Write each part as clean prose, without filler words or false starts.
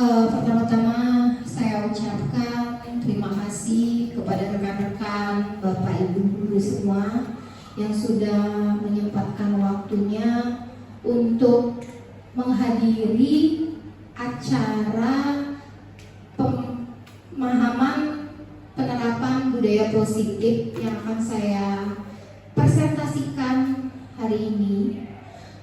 Pertama-tama saya ucapkan terima kasih kepada rekan-rekan Bapak Ibu guru semua yang sudah menyempatkan waktunya untuk menghadiri acara pemahaman penerapan budaya positif yang akan saya presentasikan hari ini.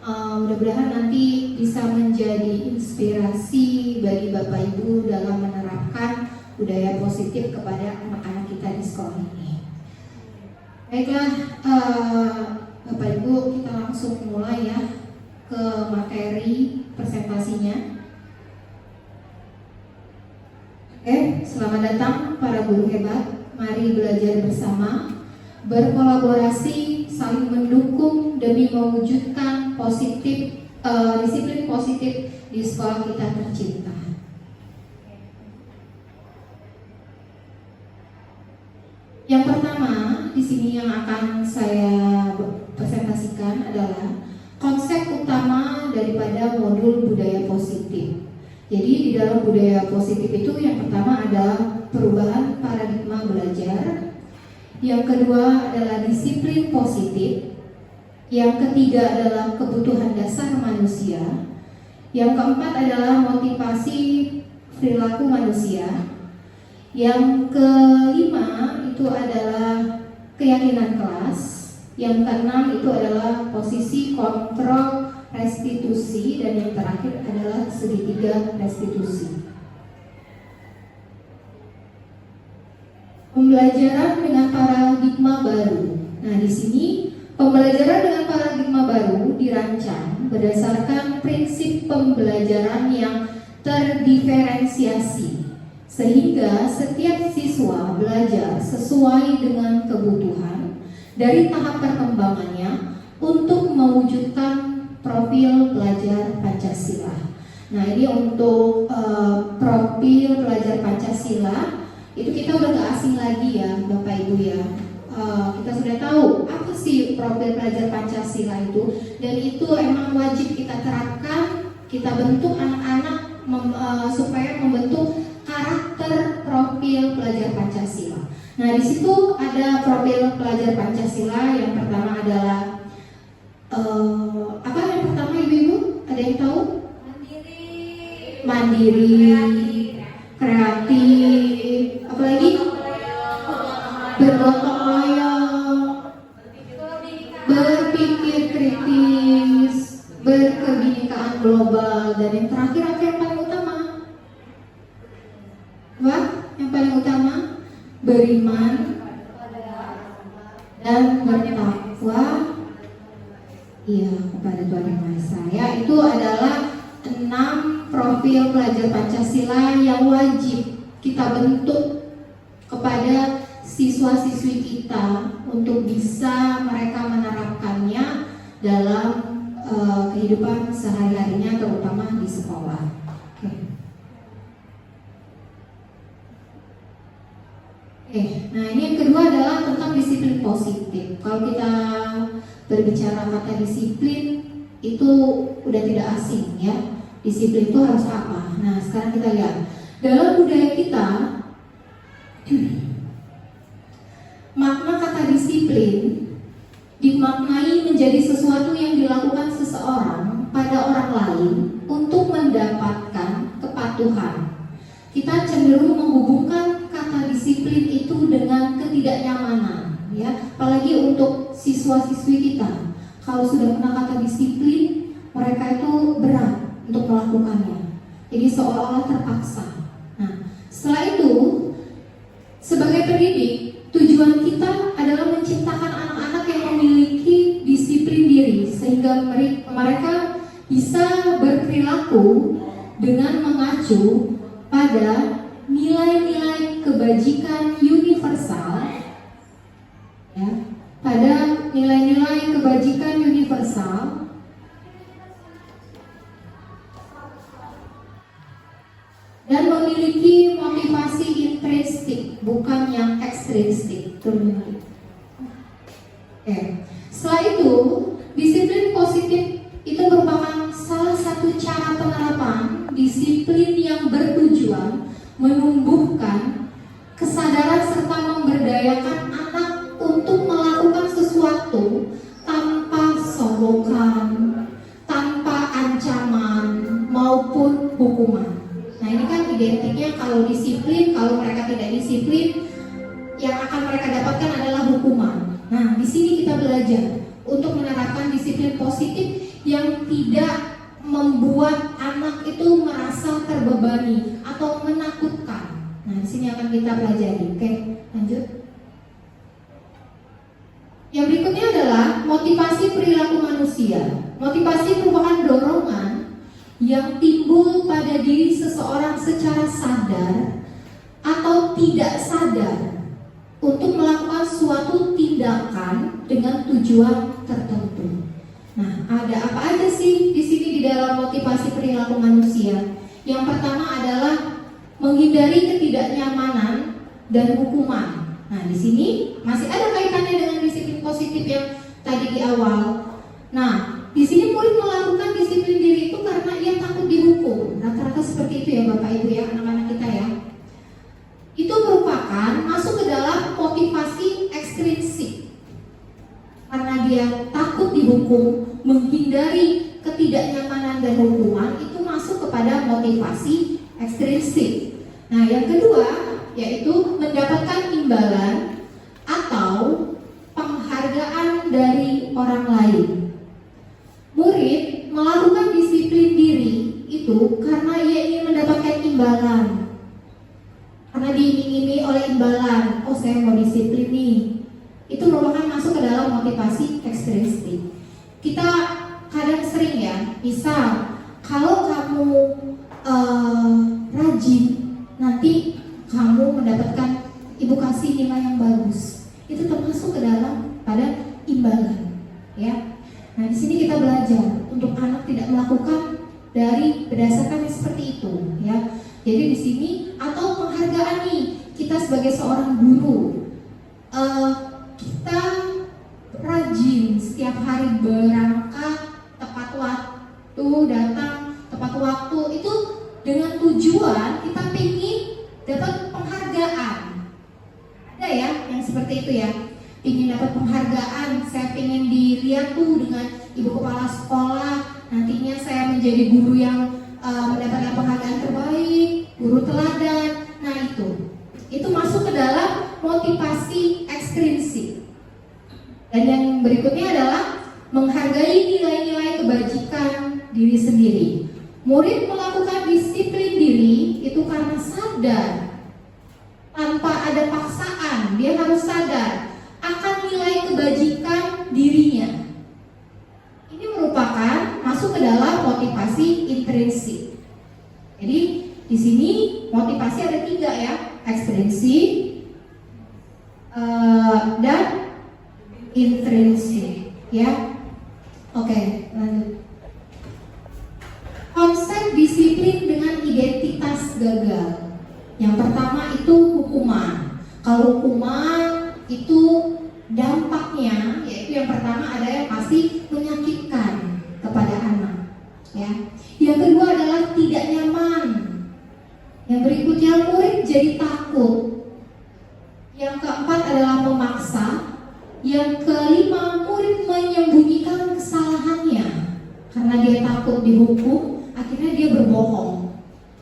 Mudah-mudahan nanti bisa menjadi inspirasi bagi Bapak Ibu dalam menerapkan budaya positif kepada anak-anak kita di sekolah ini. Baiklah, Bapak Ibu, kita langsung mulai ya ke materi presentasinya. Selamat datang para guru hebat. Mari belajar bersama, berkolaborasi, saling mendukung demi mewujudkan disiplin positif di sekolah kita tercinta. Yang pertama di sini yang akan saya presentasikan adalah konsep utama daripada modul budaya positif. Jadi di dalam budaya positif itu yang pertama adalah perubahan paradigma belajar, yang kedua adalah disiplin positif, yang ketiga adalah kebutuhan dasar manusia, yang keempat adalah motivasi perilaku manusia, yang kelima itu adalah keyakinan kelas, yang keenam itu adalah posisi kontrol restitusi, dan yang terakhir adalah segitiga restitusi. Pembelajaran dengan paradigma baru. Nah, di sini pembelajaran dengan paradigma baru dirancang berdasarkan prinsip pembelajaran yang terdiferensiasi, sehingga setiap siswa belajar sesuai dengan kebutuhan dari tahap perkembangannya untuk mewujudkan profil pelajar Pancasila. Nah, ini untuk profil pelajar Pancasila itu kita udah gak asing lagi ya Bapak Ibu ya. Kita sudah tahu apa sih profil pelajar Pancasila itu, dan itu emang wajib kita terapkan, kita bentuk anak-anak supaya membentuk karakter profil pelajar Pancasila. Nah, di situ ada profil pelajar Pancasila. Yang pertama adalah apa yang pertama Ibu-ibu? Ada yang tahu? Mandiri, kreatif, apalagi bergotong royong, berpikir kritis, berkebinekaan global, dan yang terakhir apa yang paling utama? Wah, yang paling utama beriman dan bertakwa kepada Tuhan Yang Maha Esa. Itu adalah 6 profil pelajar Pancasila yang wajib kita bentuk kepada siswa-siswi kita untuk bisa mereka menerapkannya dalam kehidupan sehari-harinya, terutama di sekolah. Nah, ini yang kedua adalah tentang disiplin positif. Kalau kita berbicara kata disiplin itu udah tidak asing ya. Disiplin itu harus apa? Nah, sekarang kita lihat dalam budaya kita makna kata disiplin dimaknai menjadi sesuatu yang dilakukan seseorang pada orang lain untuk mendapatkan kepatuhan. Kita cenderung menghubungkan kata disiplin itu dengan ketidaknyamanan ya, apalagi untuk siswa-siswi kita. Kalau sudah kena kata disiplin, mereka itu berat untuk melakukannya. Jadi seolah-olah terpaksa. Nah, setelah itu sebagai pendidik, tujuan kita adalah menciptakan anak-anak yang memiliki disiplin diri sehingga mereka bisa berperilaku dengan mengacu pada nilai-nilai kebajikan universal ya, pada nilai-nilai kebajikan universal dan memiliki motivasi intrinsik, bukan yang ekstrinsik. Setelah itu, disiplin positif itu merupakan salah satu cara penerapan disiplin yang berbeda bertujuan menumbuhkan kesadaran serta memberdayakan anak untuk melakukan sesuatu tanpa sogokan, tanpa ancaman maupun hukuman. Nah, ini kan identiknya kalau disiplin, kalau mereka tidak disiplin, yang akan mereka dapatkan adalah hukuman. Nah, di sini kita belajar untuk menerapkan disiplin positif yang tidak membuat anak itu merasa terbebani atau menakutkan. Nah, di sini akan kita pelajari. Oke, lanjut. Yang berikutnya adalah motivasi perilaku manusia. Motivasi merupakan dorongan yang timbul pada diri seseorang secara sadar atau tidak sadar untuk melakukan suatu tindakan dengan tujuan tertentu. Nah, ada apa aja sih di sini di dalam motivasi perilaku manusia? Yang pertama adalah menghindari ketidaknyamanan dan hukuman. Nah, di sini masih ada kaitannya dengan disiplin positif yang tadi di awal. Nah, di sini murid melakukan disiplin diri itu karena ia takut dihukum. Rata-rata seperti itu ya Bapak Ibu ya, anak-anak kita ya. Itu merupakan masuk ke dalam motivasi ekstrinsik. Karena dia takut dihukum, menghindari ketidaknyamanan dan hukuman, itu masuk kepada motivasi ekstrinsik. Nah, yang kedua yaitu mendapatkan imbalan atau penghargaan dari orang lain. Murid melakukan disiplin diri itu karena ia ingin mendapatkan imbalan. Karena diiming-imingi oleh imbalan, oh saya mau disiplin nih. Itu merupakan masuk ke dalam motivasi ekstrinsik. Kita kadang sering ya, misal kalau kamu rajin, nanti kamu mendapatkan ibu kasih nilai yang bagus. Itu termasuk ke dalam pada imbalan, ya. Nah, di sini kita belajar untuk anak tidak melakukan dari berdasarkan seperti itu, ya. Jadi di sini atau penghargaan nih, kita sebagai seorang guru, kita rajin setiap hari berangkat tepat waktu, datang tepat waktu, itu dengan tujuan kita ingin dapat penghargaan. Ada ya yang seperti itu ya, ingin dapat penghargaan, saya ingin dilihat tuh dengan ibu kepala sekolah, nantinya saya menjadi guru yang mendapatkan penghargaan terbaik, guru teladan. Nah, itu masuk ke dalam motivasi ekstrinsik. Dan yang berikutnya adalah menghargai nilai-nilai kebajikan diri sendiri. Murid melakukan disiplin diri itu karena sadar, tanpa ada paksaan, dia harus sadar akan nilai kebajikan dirinya. Ini merupakan masuk ke dalam motivasi intrinsik. Jadi di sini motivasi ada 3 ya, ekstrinsik dan intrinsik, ya. Oke, lanjut. Konsep disiplin dengan identitas gagal. Yang pertama itu hukuman. Kalau hukuman itu dampaknya yaitu yang pertama ada yang pasti menyakitkan kepada anak, ya. Yang kedua adalah tidak nyaman. Yang berikutnya murid jadi takut. Yang keempat adalah memaksa. Yang kelima, murid menyembunyikan kesalahannya karena dia takut dihukum, akhirnya dia berbohong.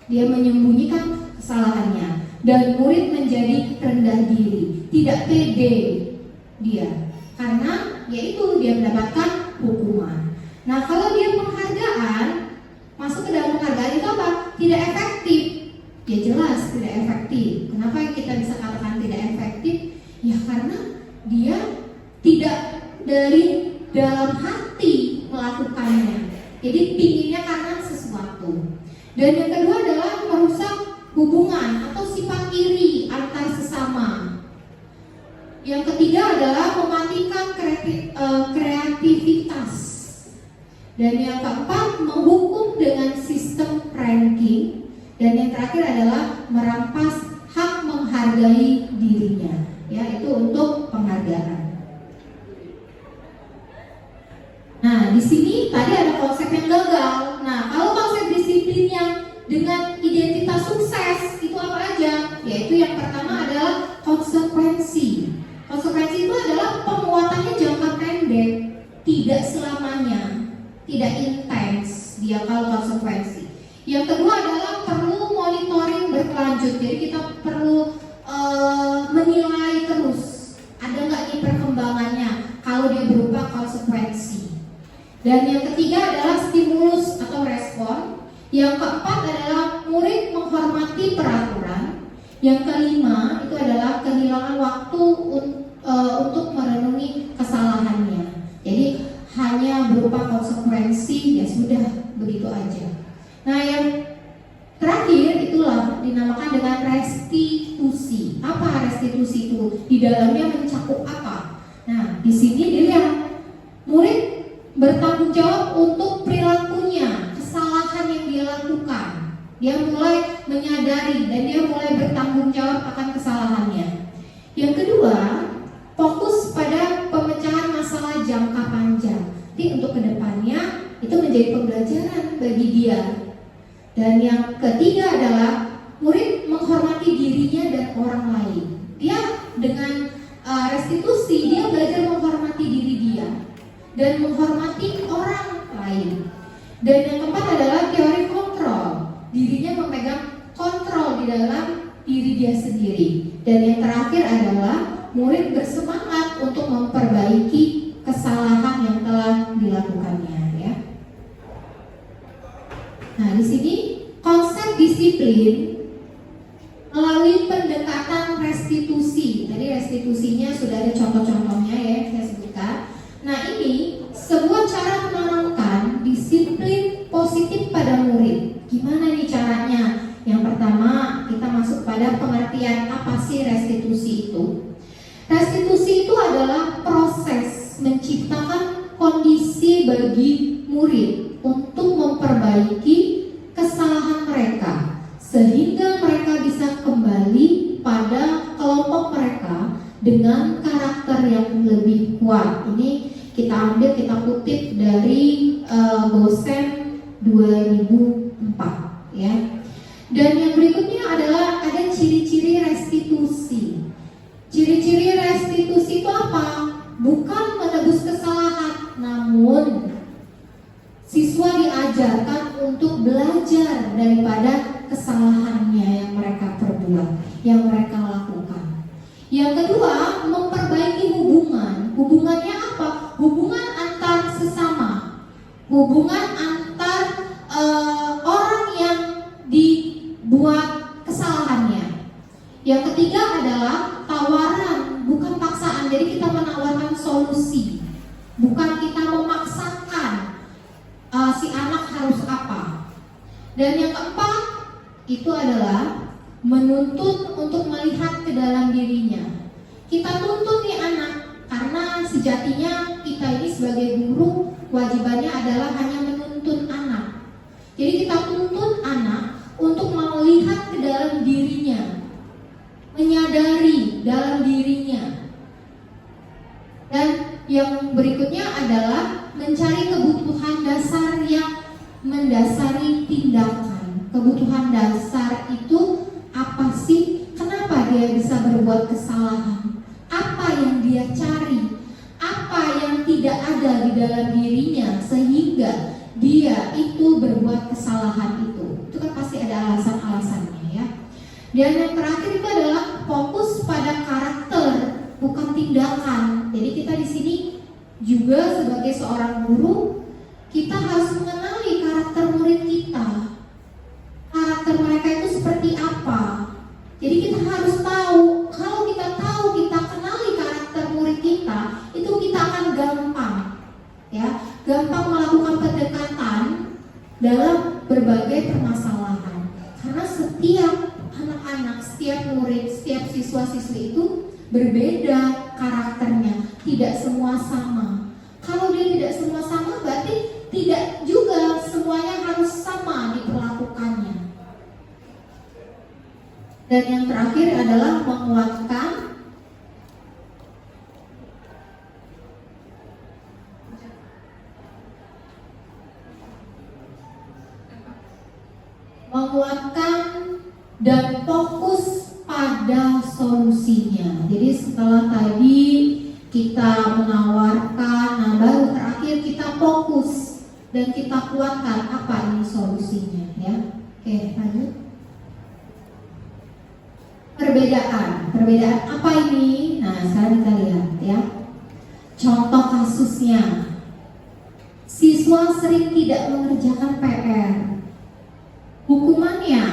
Dia menyembunyikan kesalahannya dan murid menjadi rendah diri, tidak pede dia karena yaitu dia mendapatkan hukuman. Nah, kalau dia penghargaan, masuk ke dalam penghargaan itu apa? Tidak efektif. Ya jelas tidak efektif. Kenapa kita bisa katakan tidak efektif? Ya karena dia tidak dari dalam hati melakukannya. Jadi pinginnya karena sesuatu. Dan yang kedua adalah merusak hubungan atau sifat iri antar sesama. Yang ketiga adalah mematikan kreativitas. Dan yang keempat, menghukum dengan sistem ranking. Dan yang terakhir adalah merampas hak menghargai dirinya, yaitu untuk penghargaan. Nah, di sini tadi ada konsep yang gagal. Nah, kalau konsep disiplin yang dengan identitas sukses, berlanjut. Jadi kita perlu menilai terus, ada nggak nih perkembangannya kalau dia berupa konsekuensi. Dan yang ketiga adalah stimulus atau respon. Yang keempat adalah murid menghormati peraturan. Yang kelima itu adalah kehilangan waktu untuk merenungi kesalahannya. Jadi hanya berupa konsekuensi, ya sudah begitu aja. Nah, yang terakhir itulah dinamakan dengan restitusi. Apa restitusi itu? Di dalamnya mencakup apa? Nah, di sini dilihat murid bertanggung jawab untuk perilakunya, kesalahan yang dia lakukan. Dia mulai menyadari dan dia mulai bertanggung jawab akan kesalahannya. Yang kedua, fokus pada pemecahan masalah jangka panjang. Jadi untuk kedepannya itu menjadi pembelajaran bagi dia. Dan yang ketiga adalah murid menghormati dirinya dan orang lain. Dia dengan restitusi dia belajar menghormati diri dia dan menghormati orang lain. Dan yang keempat adalah teori kontrol. Dirinya memegang kontrol di dalam diri dia sendiri. Dan yang terakhir adalah murid bersemangat untuk memperbaiki kesalahan yang telah dilakukannya, ya. Nah, di sini konsep disiplin melalui pendekatan restitusi. Tadi restitusinya sudah ada contoh-contohnya ya, saya sebutkan. Nah, ini sebuah cara menanamkan disiplin positif pada murid. Gimana nih caranya? Yang pertama, kita masuk pada pengertian apa sih restitusi itu. Restitusi itu adalah proses menciptakan kondisi bagi murid untuk memperbaiki kesalahan mereka sehingga mereka bisa kembali pada kelompok mereka dengan karakter yang lebih kuat. Ini kita kutip dari Gosen 2004, ya. Dan yang berikutnya adalah ada ciri-ciri restitusi. Ciri-ciri restitusi itu apa? Bukan menebus kesalahan, namun siswa diajarkan untuk belajar daripada kesalahannya yang mereka perbuat, yang mereka lakukan. Yang kedua, memperbaiki hubungan. Hubungannya apa? Hubungan antar sesama, hubungan antar orang yang dibuat kesalahannya. Yang ketiga adalah tawaran, bukan paksaan. Jadi kita menawarkan solusi, bukan kita memaksakan si anak harus apa. Dan yang keempat itu adalah menuntut untuk melihat ke dalam dirinya. Kita tuntut nih anak, karena sejatinya kita ini sebagai guru wajibannya adalah hanya menuntun anak. Jadi kita tuntut anak untuk melihat ke dalam dirinya, menyadari dalam dirinya. Dan yang berikutnya adalah mencari kebutuhan dasar yang mendasari tindakan. Kebutuhan dasar itu apa sih? Kenapa dia bisa berbuat kesalahan? Apa yang dia cari? Apa yang tidak ada di dalam dirinya sehingga dia itu berbuat kesalahan itu? Itu kan pasti ada alasan-alasannya, ya. Dan yang terakhir itu adalah fokus pada karakter, bukan tindakan. Jadi kita di sini juga sebagai seorang guru, kita harus mengenali karakter murid kita. Karakter mereka itu seperti apa? Jadi kita harus tahu. Kalau kita tahu, kita kenali karakter murid kita, itu kita akan gampang, ya, gampang melakukan pendekatan dalam berbagai permasalahan. Karena setiap anak-anak, setiap murid, setiap siswa-siswi itu berbeda karakternya, tidak semua sama. Kalau dia tidak semua sama, berarti tidak juga semuanya harus sama diperlakukannya. Dan yang terakhir adalah menguatkan dan fokus pada solusinya. Jadi setelah tadi kita menawarkan, nah baru terakhir kita fokus dan kita kuatkan apa ini solusinya, ya. Oke, lanjut. perbedaan. Perbedaan apa ini? Nah, sekarang kita lihat ya. Contoh kasusnya. Siswa sering tidak mengerjakan PR. Hukumannya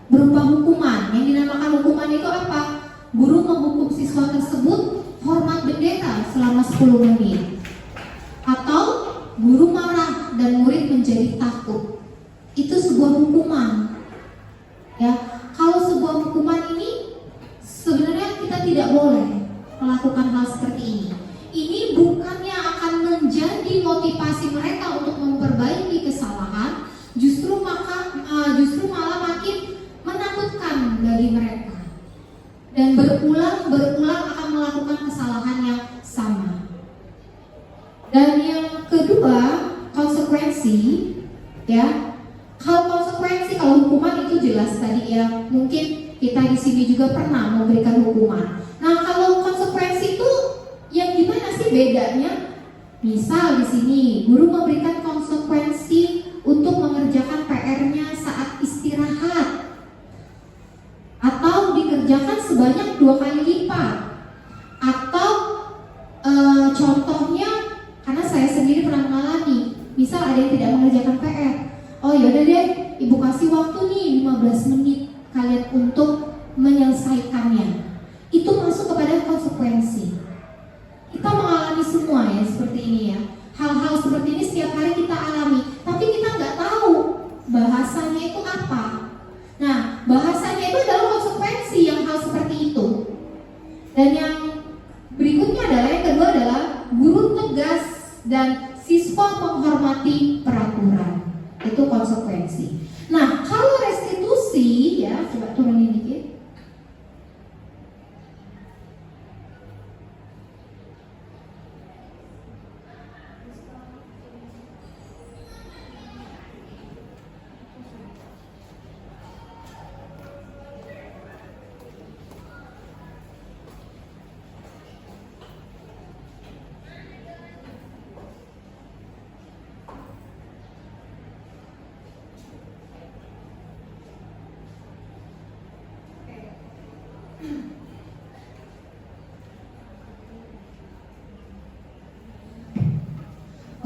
berupa hukuman. Yang dinamakan hukuman itu apa? Guru menghukum siswa tersebut hormat bendera selama 10 menit. Atau guru marah dan murid menjadi takut. Itu sebuah hukuman. Ya, kalau sebuah hukuman ini sebenarnya kita tidak boleh melakukan hal seperti ini. Ini bukannya akan menjadi motivasi mereka untuk memperbaiki kesalahan, justru malah makin menakutkan bagi mereka. Dan berulang akan melakukan kesalahan yang sama. Dan yang kedua, konsekuensi, ya. Kalau hukuman itu jelas tadi ya, mungkin kita di sini juga pernah memberikan hukuman. Nah, kalau konsekuensi itu yang gimana sih bedanya? Misal di sini guru memberikan konsekuensi untuk mengerjakan PR-nya saat istirahat, atau dikerjakan sebanyak 2 kali lipat, atau contohnya, karena saya sendiri pernah mengalami, misal ada yang tidak mengerjakan PR. Oh yaudah deh, ibu kasih waktu nih 15 menit kalian untuk menyelesaikannya. Itu masuk kepada konsekuensi. Kita mengalami semua ya seperti ini ya. Hal-hal seperti ini setiap hari kita alami, tapi kita nggak tahu bahasanya itu apa. Nah, bahasanya itu adalah konsekuensi yang hal seperti itu. Dan yang berikutnya adalah, yang kedua adalah guru tegas dan siswa menghormati peraturan. Itu konsekuensi. Nah, kalau restitusi ya, coba turunin dikit.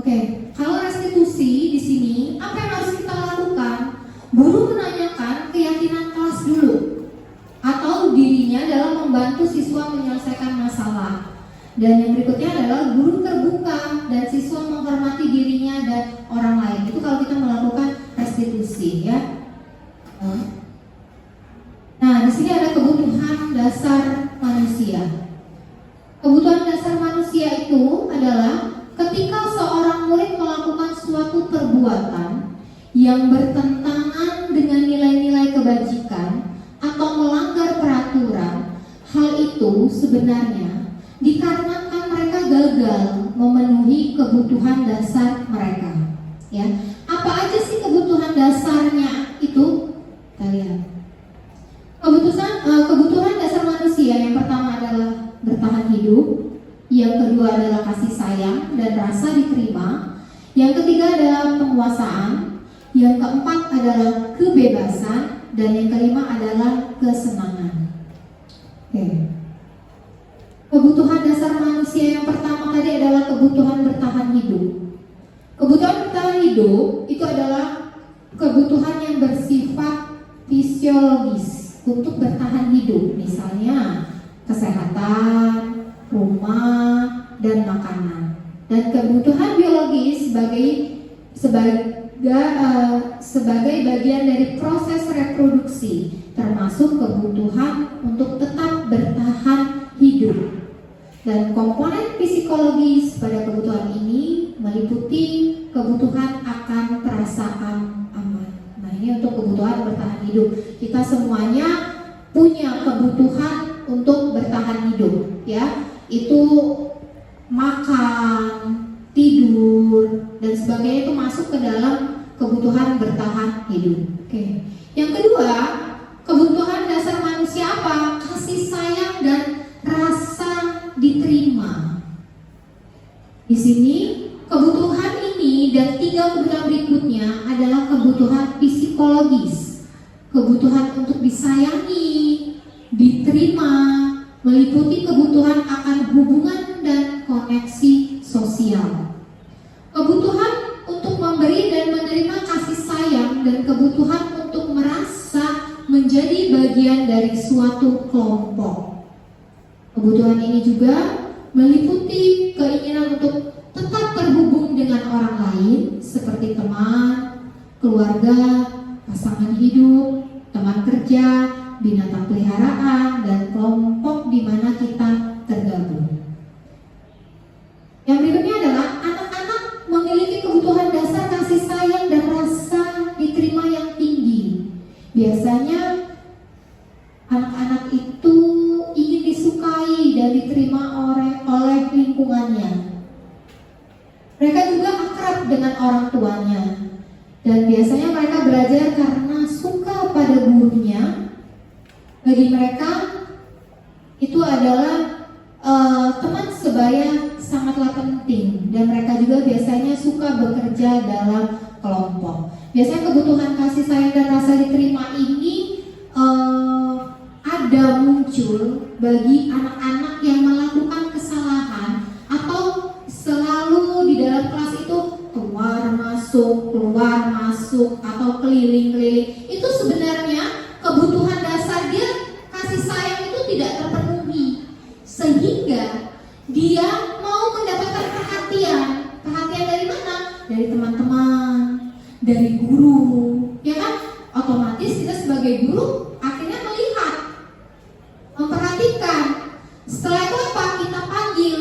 Oke, kalau restitusi di sini apa yang harus kita lakukan? Guru menanyakan keyakinan kelas dulu atau dirinya dalam membantu siswa menyelesaikan masalah. Dan yang berikutnya adalah guru terbuka dan siswa menghormati dirinya dan orang lain. Itu kalau kita melakukan restitusi ya. Nah, di sini ada kebutuhan dasar manusia. Kebutuhan dasar manusia itu adalah ketika seorang murid melakukan suatu perbuatan yang bertentangan dengan nilai-nilai kebajikan atau melanggar peraturan, hal itu sebenarnya dikarenakan mereka gagal memenuhi kebutuhan dasar mereka. Ya, apa aja sih kebutuhan dasarnya itu? Kalian. Kebutuhan dasar manusia yang pertama adalah bertahan hidup. Yang kedua adalah kasih sayang dan rasa diterima. Yang ketiga adalah penguasaan. Yang keempat adalah kebebasan. Dan yang kelima adalah kesenangan. Oke. Kebutuhan dasar manusia yang pertama tadi adalah kebutuhan bertahan hidup. Kebutuhan bertahan hidup itu adalah kebutuhan yang bersifat fisiologis untuk bertahan hidup. Misalnya kesehatan, rumah, dan makanan. Dan kebutuhan biologis sebagai bagian dari proses reproduksi, termasuk kebutuhan untuk tetap bertahan hidup. Dan komponen psikologis pada kebutuhan ini meliputi kebutuhan akan perasaan aman. Nah, ini untuk kebutuhan bertahan hidup. Kita semuanya punya kebutuhan untuk bertahan hidup, ya. Itu makan, tidur, dan sebagainya itu masuk ke dalam kebutuhan bertahan hidup. Oke. Yang kedua, kebutuhan dasar manusia apa? Kasih sayang dan rasa diterima. Di sini kebutuhan ini dan 3 kebutuhan berikutnya adalah kebutuhan psikologis. Kebutuhan untuk disayangi, diterima diterima meliputi kebutuhan akan hubungan dan koneksi sosial. Kebutuhan untuk memberi dan menerima kasih sayang dan kebutuhan untuk merasa menjadi bagian dari suatu kelompok. Kebutuhan ini juga meliputi keinginan untuk tetap terhubung dengan orang lain seperti teman, keluarga, pasangan hidup, teman kerja, binatang peliharaan, dan kelompok di mana kita tergabung. Yang berikutnya adalah anak-anak memiliki kebutuhan dasar kasih sayang dan rasa diterima yang tinggi. Biasanya anak-anak itu ingin disukai dan diterima oleh lingkungannya. Mereka juga akrab dengan orang tuanya. Dan biasanya mereka belajar karena suka pada gurunya. Bagi mereka itu adalah teman sebaya sangatlah penting. Dan mereka juga biasanya suka bekerja dalam kelompok. Biasanya kebutuhan kasih sayang dan rasa diterima ini ada muncul bagi anak-anak yang melakukan kesalahan atau selalu di dalam kelas itu keluar masuk atau keliling-keliling. Itu sebenarnya kebutuhan dasar dia kasih sayang itu tidak terpenuhi, sehingga dia mau mendapatkan perhatian dari mana? Dari teman-teman, dari guru, ya kan? Otomatis kita sebagai guru akhirnya melihat, memperhatikan. Setelah itu apa? Kita panggil.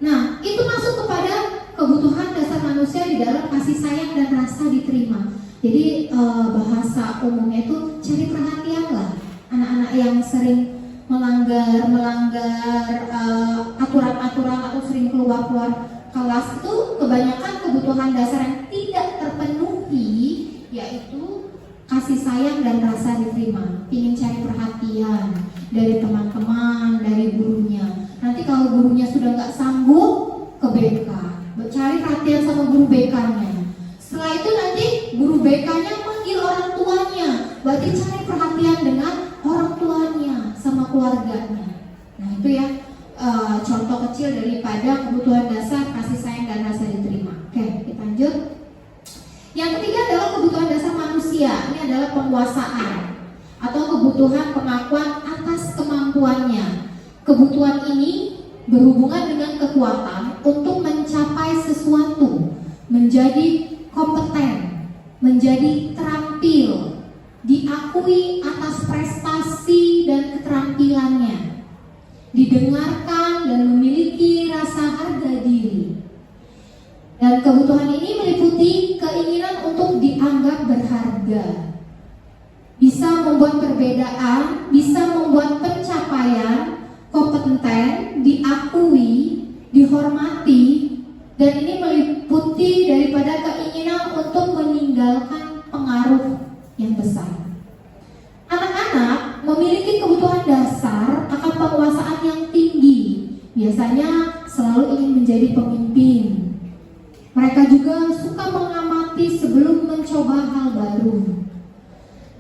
Nah, itu masuk kepada kebutuhan dasar manusia di dalam kasih sayang dan rasa diterima. Jadi bahasa umumnya itu cari perhatian lah. Anak-anak yang sering melanggar aturan-aturan atau sering keluar kelas itu kebanyakan kebutuhan dasar yang tidak terpenuhi, yaitu kasih sayang dan rasa diterima. Ingin cari perhatian dari teman-teman, dari gurunya. Nanti kalau gurunya sudah nggak sanggup, ke BK, cari perhatian sama guru BK-nya. Setelah itu nanti guru BK-nya manggil orang tuanya, berarti cari perhatian dengan orang tuanya sama keluarganya. Nah itu ya contoh kecil daripada kebutuhan dasar kasih sayang dan rasa diterima. Oke, kita lanjut. Yang ketiga adalah kebutuhan dasar manusia. Ini adalah penguasaan atau kebutuhan pengakuan atas kemampuannya. Kebutuhan ini berhubungan dengan kekuatan untuk mencapai sesuatu, menjadi kompeten, menjadi terampil, diakui atas prestasi dan keterampilannya, didengarkan dan memiliki rasa harga diri. Dan kebutuhan ini meliputi keinginan untuk dianggap berharga, bisa membuat perbedaan, bisa membuat pencapaian, kompeten, diakui, dihormati, dan ini meliputi daripada keinginan untuk meninggalkan pengaruh yang besar. Anak-anak memiliki kebutuhan dasar akan penguasaan yang tinggi. Biasanya selalu ingin menjadi pemimpin. Mereka juga suka mengamati sebelum mencoba hal baru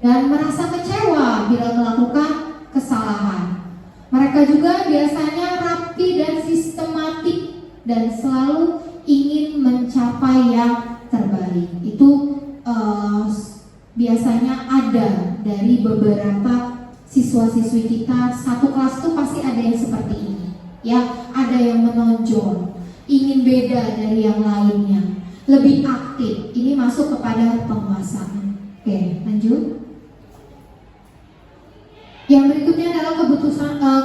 dan merasa kecewa bila melakukan kesalahan. Mereka juga biasanya rapi dan sistematik dan selalu ingin mencapai yang terbaik. Itu biasanya ada dari beberapa siswa-siswi kita. Satu kelas itu pasti ada yang seperti ini, ya, ada yang menonjol, ingin beda dari yang lainnya, lebih aktif. Ini masuk kepada penguasaan. Oke, lanjut. Yang berikutnya adalah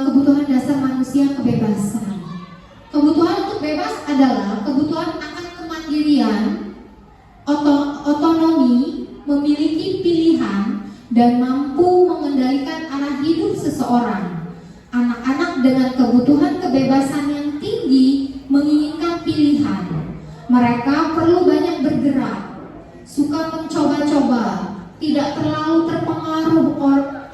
kebutuhan dasar manusia, kebebasan. Kebutuhan untuk bebas adalah kebutuhan akan kemandirian, otonomi, memiliki pilihan, dan mampu mengendalikan arah hidup seseorang. Anak-anak dengan kebutuhan kebebasan yang tinggi menginginkan pilihan. Mereka perlu banyak bergerak, suka mencoba-coba, tidak terlalu terpengaruh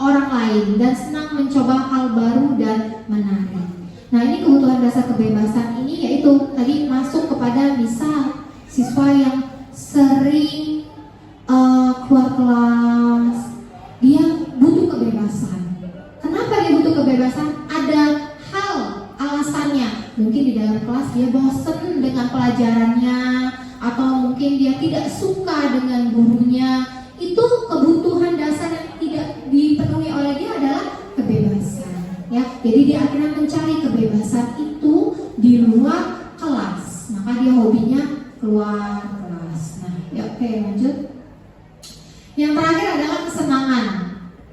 orang lain, dan senang mencoba hal baru dan menarik. Nah, ini kebutuhan dasar kebebasan ini yaitu tadi masuk kepada misal siswa yang sering keluar kelas, dia butuh kebebasan. Kenapa dia butuh mungkin di dalam kelas dia bosen dengan pelajarannya, atau mungkin dia tidak suka dengan gurunya. Itu kebutuhan dasar yang tidak dipenuhi oleh dia adalah kebebasan, ya. Jadi dia akhirnya mencari kebebasan itu di luar kelas, maka dia hobinya keluar kelas. Nah, ya, oke, lanjut. Yang terakhir adalah kesenangan,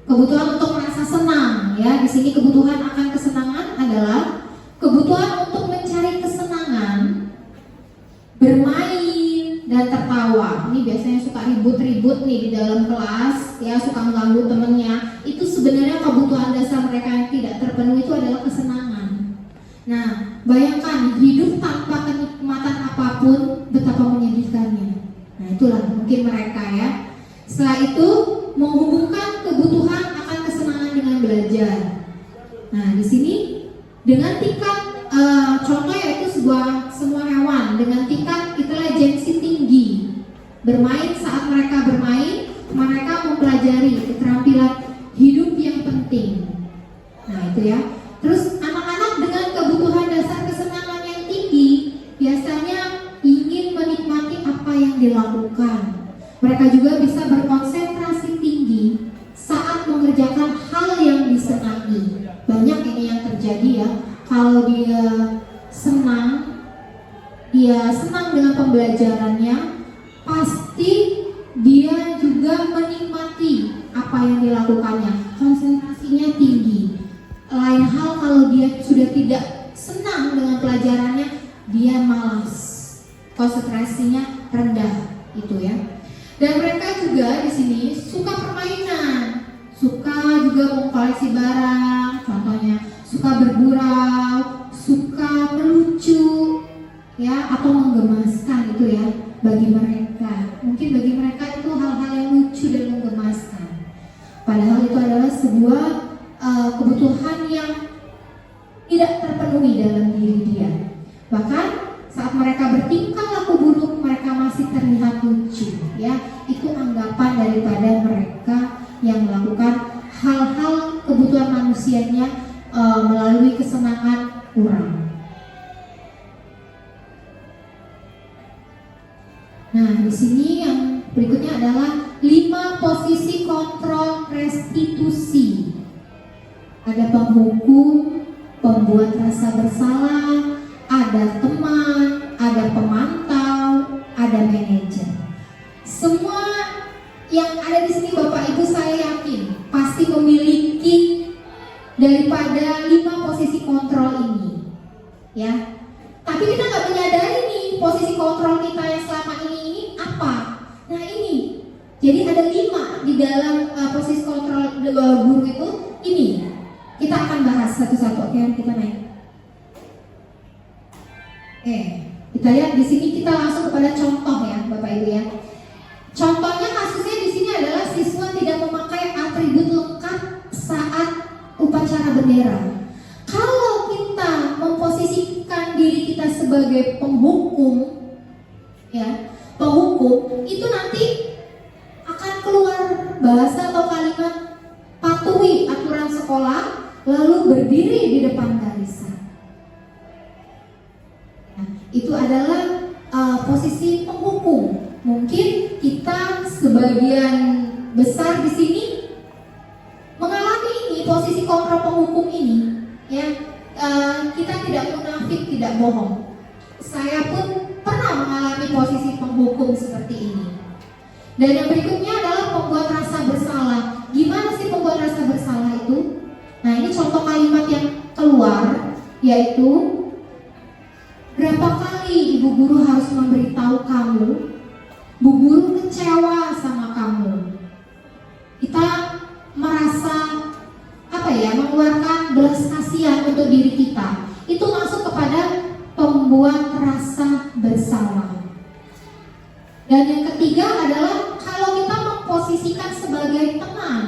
kebutuhan untuk merasa senang, ya. Di sini kebutuhan akan kesenangan adalah kebutuhan untuk mencari kesenangan, bermain dan tertawa. Ini biasanya suka ribut-ribut nih di dalam kelas, ya, suka mengganggu temennya. Itu sebenarnya kebutuhan dasar mereka yang tidak terpenuhi itu adalah kesenangan. Nah, bayangkan hidup tanpa kenikmatan apapun, betapa menyedihkannya. Nah, itulah mungkin mereka, ya. Setelah itu menghubungkan kebutuhan akan kesenangan dengan belajar. Nah, di sini dengan tingkat contoh yaitu semua hewan dengan tingkat intelijensi tinggi. Bermain, saat mereka bermain, mereka mempelajari keterampilan hidup yang penting. Nah, itu, ya. Terus anak-anak dengan kebutuhan dasar kesenangan yang tinggi biasanya ingin menikmati apa yang dilakukan. Mereka juga bisa berkonsentrasi tinggi saat mengerjakan hal yang disenangi. Banyak ini yang terjadi, ya. Kalau dia senang dengan pembelajarannya, pasti dia juga menikmati apa yang dilakukannya. Konsentrasinya tinggi. Lain hal kalau dia sudah tidak senang dengan pelajarannya, dia malas, konsentrasinya rendah, itu, ya. Dan mereka juga di sini suka permainan, suka juga mengkoleksi barang, contohnya suka bergurau, suka melucu, ya, atau menggemaskan, itu, ya. Bagi mereka, mungkin bagi mereka itu hal-hal yang lucu dan menggemaskan. Padahal itu adalah sebuah kebutuhan yang tidak terpenuhi dalam diri dia. Bahkan saat mereka bertingkah laku buruk, mereka masih terlihat lucu, ya. Itu anggapan daripada mereka yang melakukan hal-hal kebutuhan manusianya melalui kesenangan kurang. Nah, di sini yang berikutnya adalah 5 posisi kontrol restitusi. Ada penghukum, pembuat rasa bersalah, ada teman, ada pemantau, ada manajer. Semua yang ada di sini Bapak Ibu saya yakin pasti memiliki daripada 5 posisi kontrol ini, ya. Tapi kita nggak menyadari nih posisi kontrol kita yang selama ini apa. Nah, ini jadi ada 5 di dalam posisi kontrol guru itu. Ini kita akan bahas satu-satu. Oke, kita naik. Kita lihat di sini, kita langsung kepada contoh, ya Bapak Ibu, ya. Contohnya kasusnya di sini adalah siswa tidak memakai atribut lengkap saat upacara bendera. Kalau kita memposisikan diri kita sebagai penghukum, ya, penghukum itu nanti akan keluar bahasa atau kalimat patuhi aturan sekolah lalu berdiri di depan barisan. Nah, itu adalah posisi penghukum. Mungkin kita sebagian besar di sini mengalami ini, posisi kontrol penghukum ini, ya. Kita tidak munafik, tidak bohong. Saya pun pernah mengalami posisi penghukum seperti ini. Dan yang berikutnya adalah pembuat rasa bersalah. Gimana sih pembuat rasa bersalah itu? Nah, ini contoh kalimat yang keluar, yaitu berapa kali ibu guru harus memberitahu kamu, bu guru kecewa sama kamu. Kita merasa mengeluarkan belas kasihan untuk diri kita. Itu masuk kepada pembuat rasa bersalah. Dan yang ketiga adalah kalau kita memposisikan sebagai teman.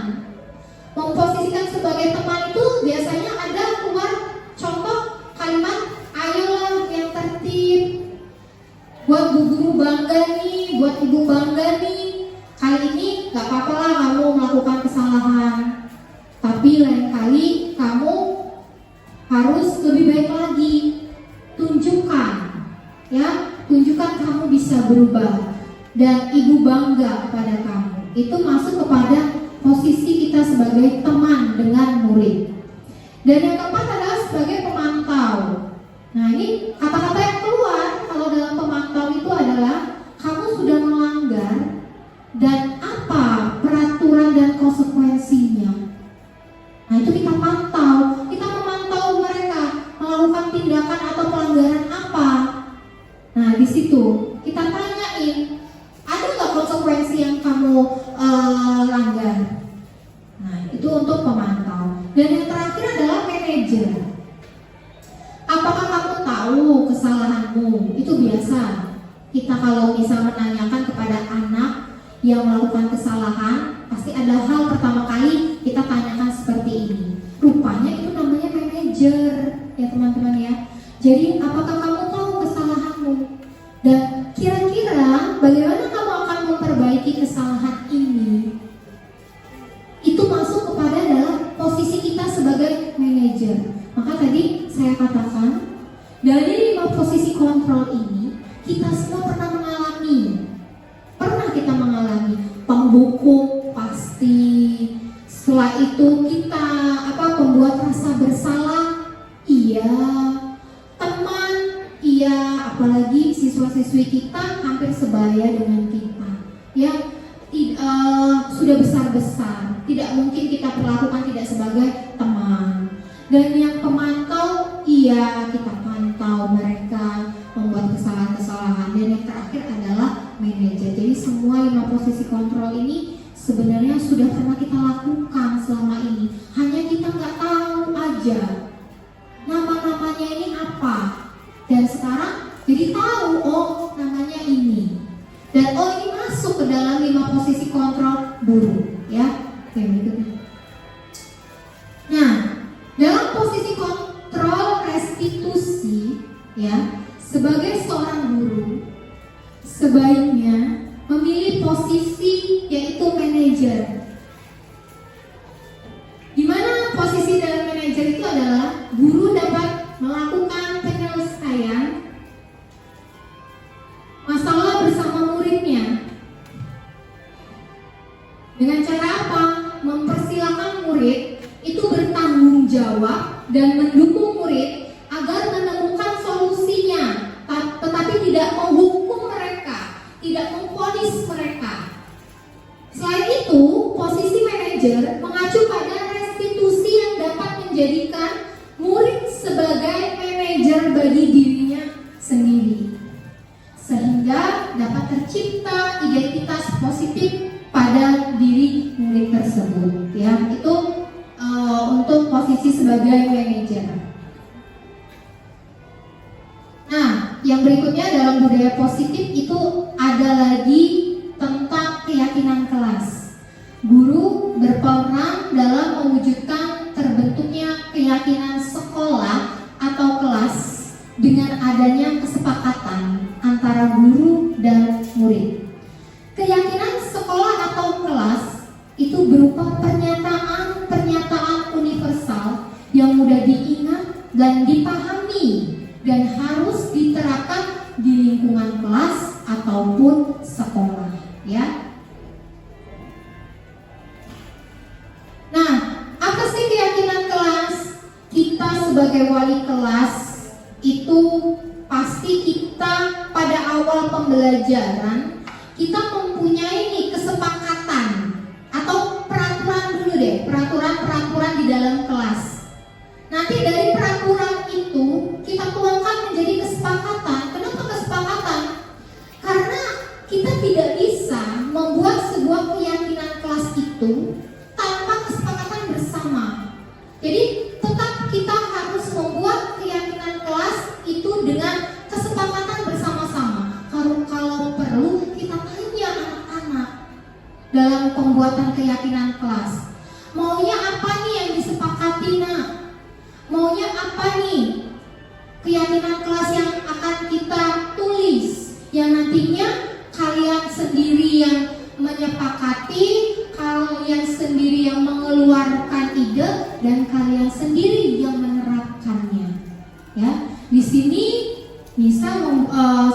Memposisikan sebagai teman itu biasanya ada keluar contoh kalimat, ayolah yang tertib, buat bu guru bangga nih, buat ibu bangga nih. Kali ini gak apa-apa lah kamu melakukan kesalahan, tapi lain kali kamu harus lebih baik lagi. bisa berubah dan ibu bangga kepada kamu. Itu masuk kepada posisi kita sebagai teman dengan murid. Dan yang keempat adalah sebagai pemantau. Nah, ini kata-kata yang keluar kalau dalam pemantau itu adalah kamu sudah melanggar dan apa peraturan dan konsekuensinya. Nah, itu kita pantau. Kita memantau mereka melakukan tindakan atau pelanggaran apa. Nah, di situ kita tanyain, ada nggak konsekuensi yang kamu langgar? Nah, itu untuk pemantau. Dan yang terakhir adalah manajer. Apakah kamu tahu kesalahanmu? Itu biasa. Kita kalau bisa menanyakan kepada anak yang melakukan kesalahan, pasti ada hal pertama kali kita tanyakan seperti ini. Rupanya itu namanya manajer, ya teman-teman ya. Jadi apakah kamu tahu kesalahanmu? Dan kira-kira bagaimana kamu akan memperbaiki kesalahan ini? Itu masuk kepada dalam posisi kita sebagai manajer. Maka tadi saya katakan, dari 5 posisi kontrol ini, kita semua pernah mengalami. Pernah kita mengalami pembuku pasti. Setelah itu kita membuat rasa bersalah, iya. Teman, iya. Apalagi siswa-siswi kita hampir sebaya dengan kita, ya. Sudah besar-besar, tidak mungkin kita perlakukan tidak sebagai teman. Dan yang pemantau, iya, kita pantau mereka membuat kesalahan-kesalahan. Dan yang terakhir adalah manajer. Jadi semua 5 posisi kontrol ini sebenarnya sudah pernah kita lakukan selama ini. Hanya kita nggak tahu aja nama-namanya ini apa. Dan sekarang jadi tahu, oh namanya ini. Dan oh ini masuk ke dalam 5 posisi kontrol guru, ya. Oke, berikutnya. Nah, dalam posisi kontrol restitusi, ya, sebagai seorang guru sebaiknya memilih posisi yaitu manajer. Di mana posisi dalam manajer itu adalah guru dapat melakukan penyelesaian masalah bersama muridnya. Dengan cara apa? Mempersilahkan murid itu bertanggung jawab dan mendukung murid agar menemukan solusinya, tetapi tidak menghukum mereka, tidak memvonis mereka. Selain itu, posisi manajer mengacu pada restitusi yang dapat menjadikan murid sebagai manajer bagi dirinya sendiri, sehingga dapat tercipta identitas positif pada diri murid tersebut, ya. Itu untuk posisi sebagai manajer. Nah, yang berikutnya dalam budaya positif itu ada lagi tentang keyakinan kelas. Guru berperan dalam mewujudkan terbentuknya keyakinan sekolah atau kelas dengan adanya kesepakatan antara guru dan murid. Keyakinan sekolah atau kelas itu berupa pernyataan universal yang mudah diingat dan dipahami dan harus diterapkan di lingkungan kelas ataupun sekolah, ya. Nah, apa sih keyakinan kelas? Kita sebagai wali kelas itu pasti kita pada awal pembelajaran kita mempunyai kesepakatan atau peraturan dulu deh, peraturan di dalam kelas. Nanti dari peraturan itu kita tuangkan menjadi kesepakatan. Kenapa kesepakatan? Karena kita tidak bisa membuat sebuah keyakinan kelas itu tanpa kesepakatan bersama. Jadi tetap kita harus membuat keyakinan kelas itu dengan kesepakatan bersama-sama. Kalau perlu kita tanya anak-anak dalam pembuatan keyakinan kelas. Maunya apa nih yang disepakati, nak? Maunya apa nih keyakinan kelas yang akan kita tulis, yang nantinya kalian sendiri yang menyepakati, kalian sendiri yang mengeluarkan ide, dan kalian sendiri yang menerapkannya, ya. Di sini bisa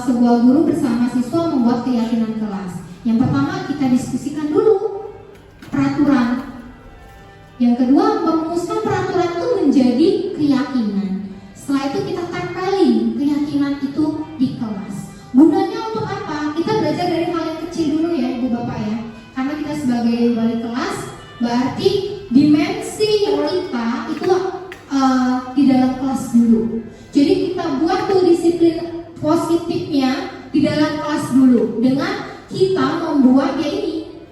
sebuah guru bersama siswa membuat keyakinan kelas. Yang pertama, kita diskusikan dulu peraturan. Yang kedua, merumuskan peraturan itu menjadi keyakinan. Setelah itu kita tempelin keyakinan itu di kelas. Gunanya untuk apa? Kita belajar dari hal yang kecil dulu ya Ibu Bapak ya. Karena kita sebagai wali kelas, berarti dimensi kita itu di dalam kelas dulu. Jadi kita buat tuh disiplin positifnya di dalam kelas dulu dengan kita membuat ya ini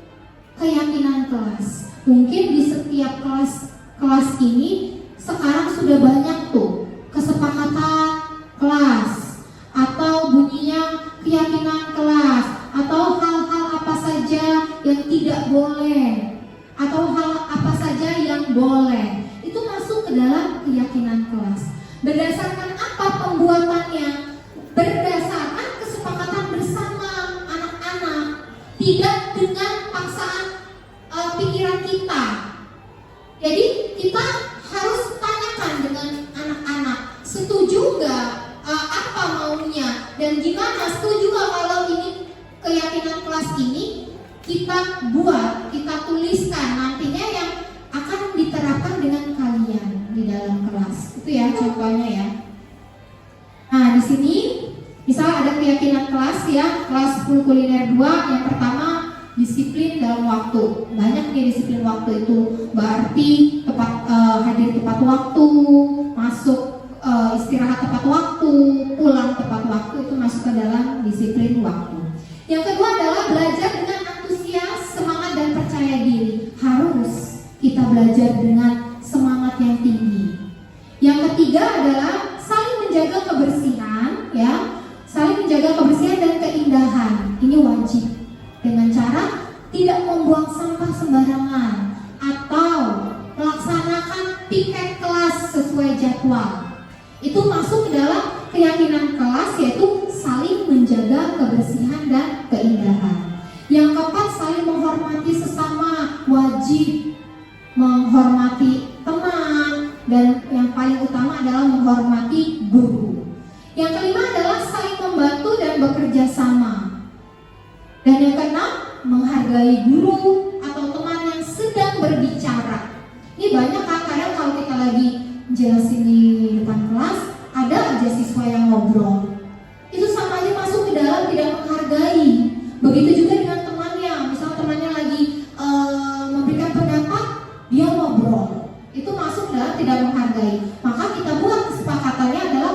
keyakinan kelas. Mungkin di setiap kelas ini sekarang sudah banyak tuh kesepakatan kelas atau bunyinya keyakinan kelas atau hal-hal apa saja yang tidak boleh atau hal apa saja yang boleh. Itu masuk ke dalam keyakinan kelas. Berdasarkan apa pembuatannya? Berdasarkan kesepakatan bersama anak-anak, tidak dengan paksaan pikiran kita. Jadi kita harus tanyakan dengan anak-anak, setuju nggak apa maunya dan gimana, setuju nggak kalau ini keyakinan kelas ini kita buat, kita tuliskan nantinya yang akan diterapkan dengan kalian di dalam kelas. Itu ya contohnya ya. Nah di sini misal ada keyakinan kelas ya, kelas 10 kuliner 2. Yang pertama, disiplin dalam waktu. Banyak nih disiplin waktu itu, berarti hadir tepat waktu, masuk istirahat tepat waktu, pulang tepat waktu, itu masuk ke dalam disiplin waktu. Yang kedua adalah belajar dengan antusias, semangat dan percaya diri. Harus kita belajar dengan semangat yang tinggi. Yang ketiga adalah saling menjaga kebersihan ya, saling menjaga kebersihan dan keindahan. Ini wajib dengan cara tidak membuang sampah sembarangan atau melaksanakan piket kelas sesuai jadwal. Itu masuk ke dalam keyakinan kelas, yaitu saling menjaga kebersihan dan keindahan. Yang keempat, saling menghormati sesama, wajib menghormati teman, dan yang paling utama adalah menghormati guru. Yang kelima adalah saling membantu dan bekerja sama. Dan yang keenam, menghargai guru atau teman yang sedang berbicara. Ini banyak kan, kadang kalau kita lagi jelasin di depan kelas, ada aja siswa yang ngobrol. Itu sama aja masuk ke dalam tidak menghargai. Begitu juga dengan temannya, misalnya temannya lagi memberikan pendapat, dia ngobrol. Itu masuk dalam tidak menghargai. Maka kita buat kesepakatannya adalah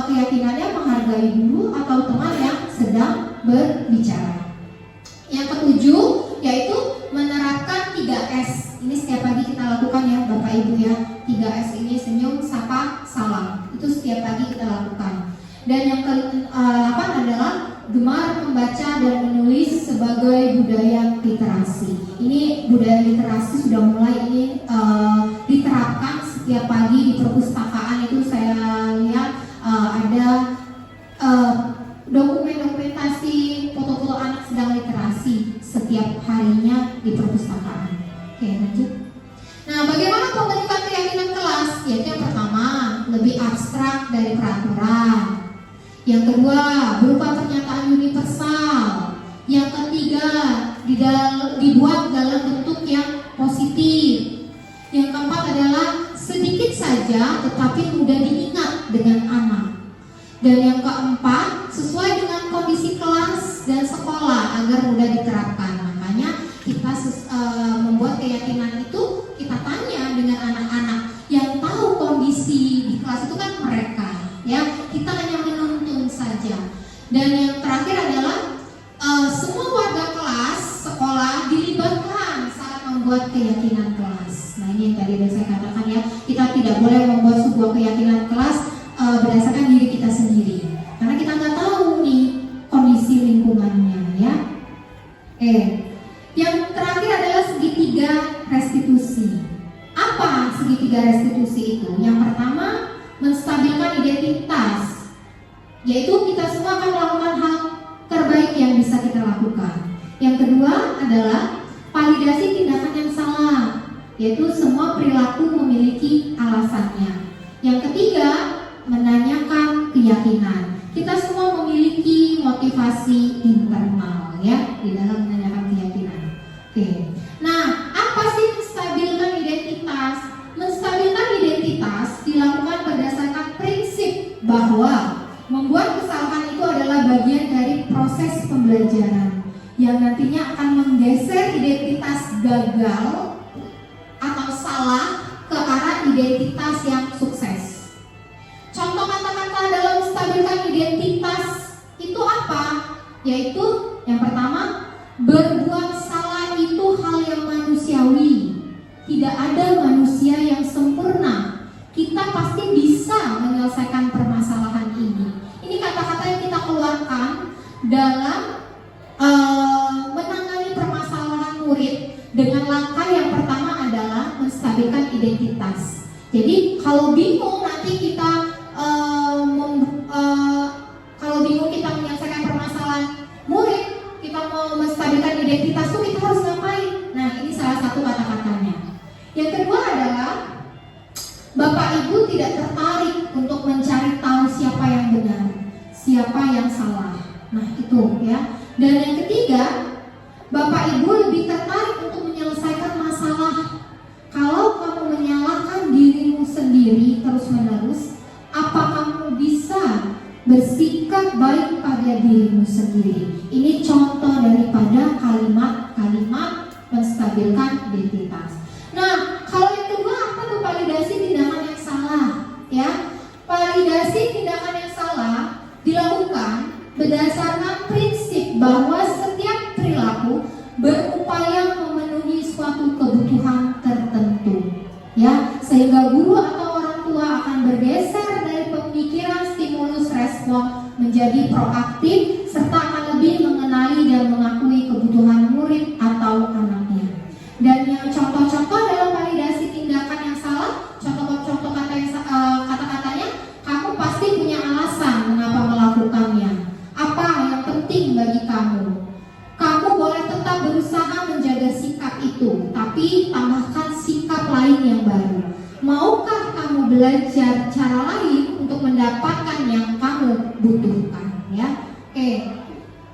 keyakinannya menghargai guru atau teman yang sedang berbicara. Yang ketujuh, yaitu menerapkan 3S. Ini setiap pagi kita lakukan ya Bapak Ibu ya. 3S ini senyum, sapa, salam. Itu setiap pagi kita lakukan. Dan yang ke-8 adalah gemar membaca dan menulis sebagai budaya literasi. Ini budaya literasi sudah mulai diterapkan setiap pagi di perpustakaan. Itu saya lihat ada dokumentasi foto-foto anak sedang literasi setiap harinya di perpustakaan. Oke, lanjut. Nah, bagaimana pembentukan keyakinan kelas? Yaitu yang pertama, lebih abstrak dari peraturan. Yang kedua, berupa pernyataan universal. Yang ketiga, dibuat dalam bentuk yang positif. Yang keempat adalah sedikit saja tetapi mudah diingat dengan anak. Dan yang keempat, sesuai dengan kondisi kelas dan sekolah agar mudah diterapkan. Makanya kita membuat keyakinan itu, kita tanya dengan anak-anak yang tahu kondisi di kelas itu kan mereka, ya. Kita hanya menuntun saja. Dan yang terakhir adalah semua warga kelas sekolah dilibatkan saat membuat keyakinan kelas. Nah ini yang tadi sudah saya katakan ya, kita tidak boleh membuat sebuah keyakinan kelas berdasarkan diri kita sendiri, karena kita nggak tahu nih kondisi lingkungannya ya. Yang terakhir adalah segitiga restitusi. Apa segitiga restitusi itu? Yang pertama, menstabilkan identitas, yaitu kita semua akan melakukan hal terbaik yang bisa kita lakukan. Yang kedua adalah validasi tindakan yang salah, yaitu semua perilaku memiliki alasannya. Yang ketiga, menanyakan keyakinan. Kita semua memiliki motivasi internal. bahwa membuat kesalahan itu adalah bagian dari proses pembelajaran yang nantinya akan menggeser identitas gagal atau salah ke arah identitas yang sukses. Contoh kata-kata dalam menstabilkan identitas itu apa? Yaitu yang pertama, berbuat salah itu hal yang manusiawi. Tidak ada manusia yang sempurna. Kita pasti bisa menyelesaikan permasalahan ini. Ini kata-kata yang kita keluarkan dalam menangani permasalahan murid dengan langkah yang pertama adalah menstabilkan identitas. Jadi kalau bingung nanti kita menyelesaikan permasalahan murid, kita mau menstabilkan identitas itu kita harus ngapain? Nah, ini salah satu kata-katanya. Yang kedua adalah Bapak Ibu tidak tertarik untuk mencari tahu siapa yang benar, siapa yang salah. Nah, itu ya. Dan yang ketiga, Bapak Ibu lebih tertarik untuk menyelesaikan masalah. Kalau kamu menyalahkan dirimu sendiri terus-menerus, apa kamu bisa bersikap baik pada dirimu sendiri? Ini contoh daripada kalimat-kalimat menstabilkan identitas. Nah, kalau yang kedua apa tuh validasi tindakan yang salah? Ya, validasi tindakan yang salah dilakukan berdasarkan prinsip bahwa setiap perilaku berupaya memenuhi suatu kebutuhan tertentu, ya, sehingga guru atau orang tua akan bergeser dari pemikiran stimulus respon menjadi proaktif serta akan lebih mengenali dan mengakui kebutuhan murid atau anaknya. Dan yang contoh-contoh dalam validasi tindakan yang salah, contoh-contoh kata-katanya, kamu pasti punya alasan mengapa melakukannya. Apa yang penting bagi kamu? Kamu boleh tetap berusaha menjaga sikap itu, tapi tambahkan sikap lain yang baru. Maukah kamu belajar cara lain untuk mendapatkan yang kamu butuhkan? Ya, oke.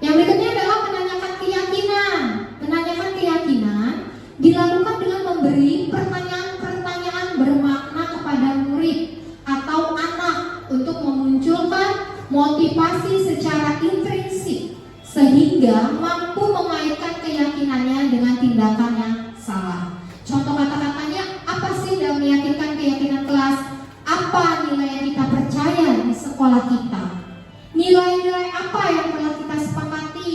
Yang berikutnya adalah menanyakan keyakinan. Menanyakan keyakinan dilakukan dengan memberi pertanyaan-pertanyaan bermakna kepada murid atau anak untuk memunculkan motivasi secara intrinsik sehingga mampu mengaitkan keyakinannya dengan tindakan yang salah. Contoh kata-katanya apa sih dalam meyakinkan keyakinan kelas? Apa nilai yang kita percaya di sekolah kita? Nilai-nilai apa yang telah kita sepakati?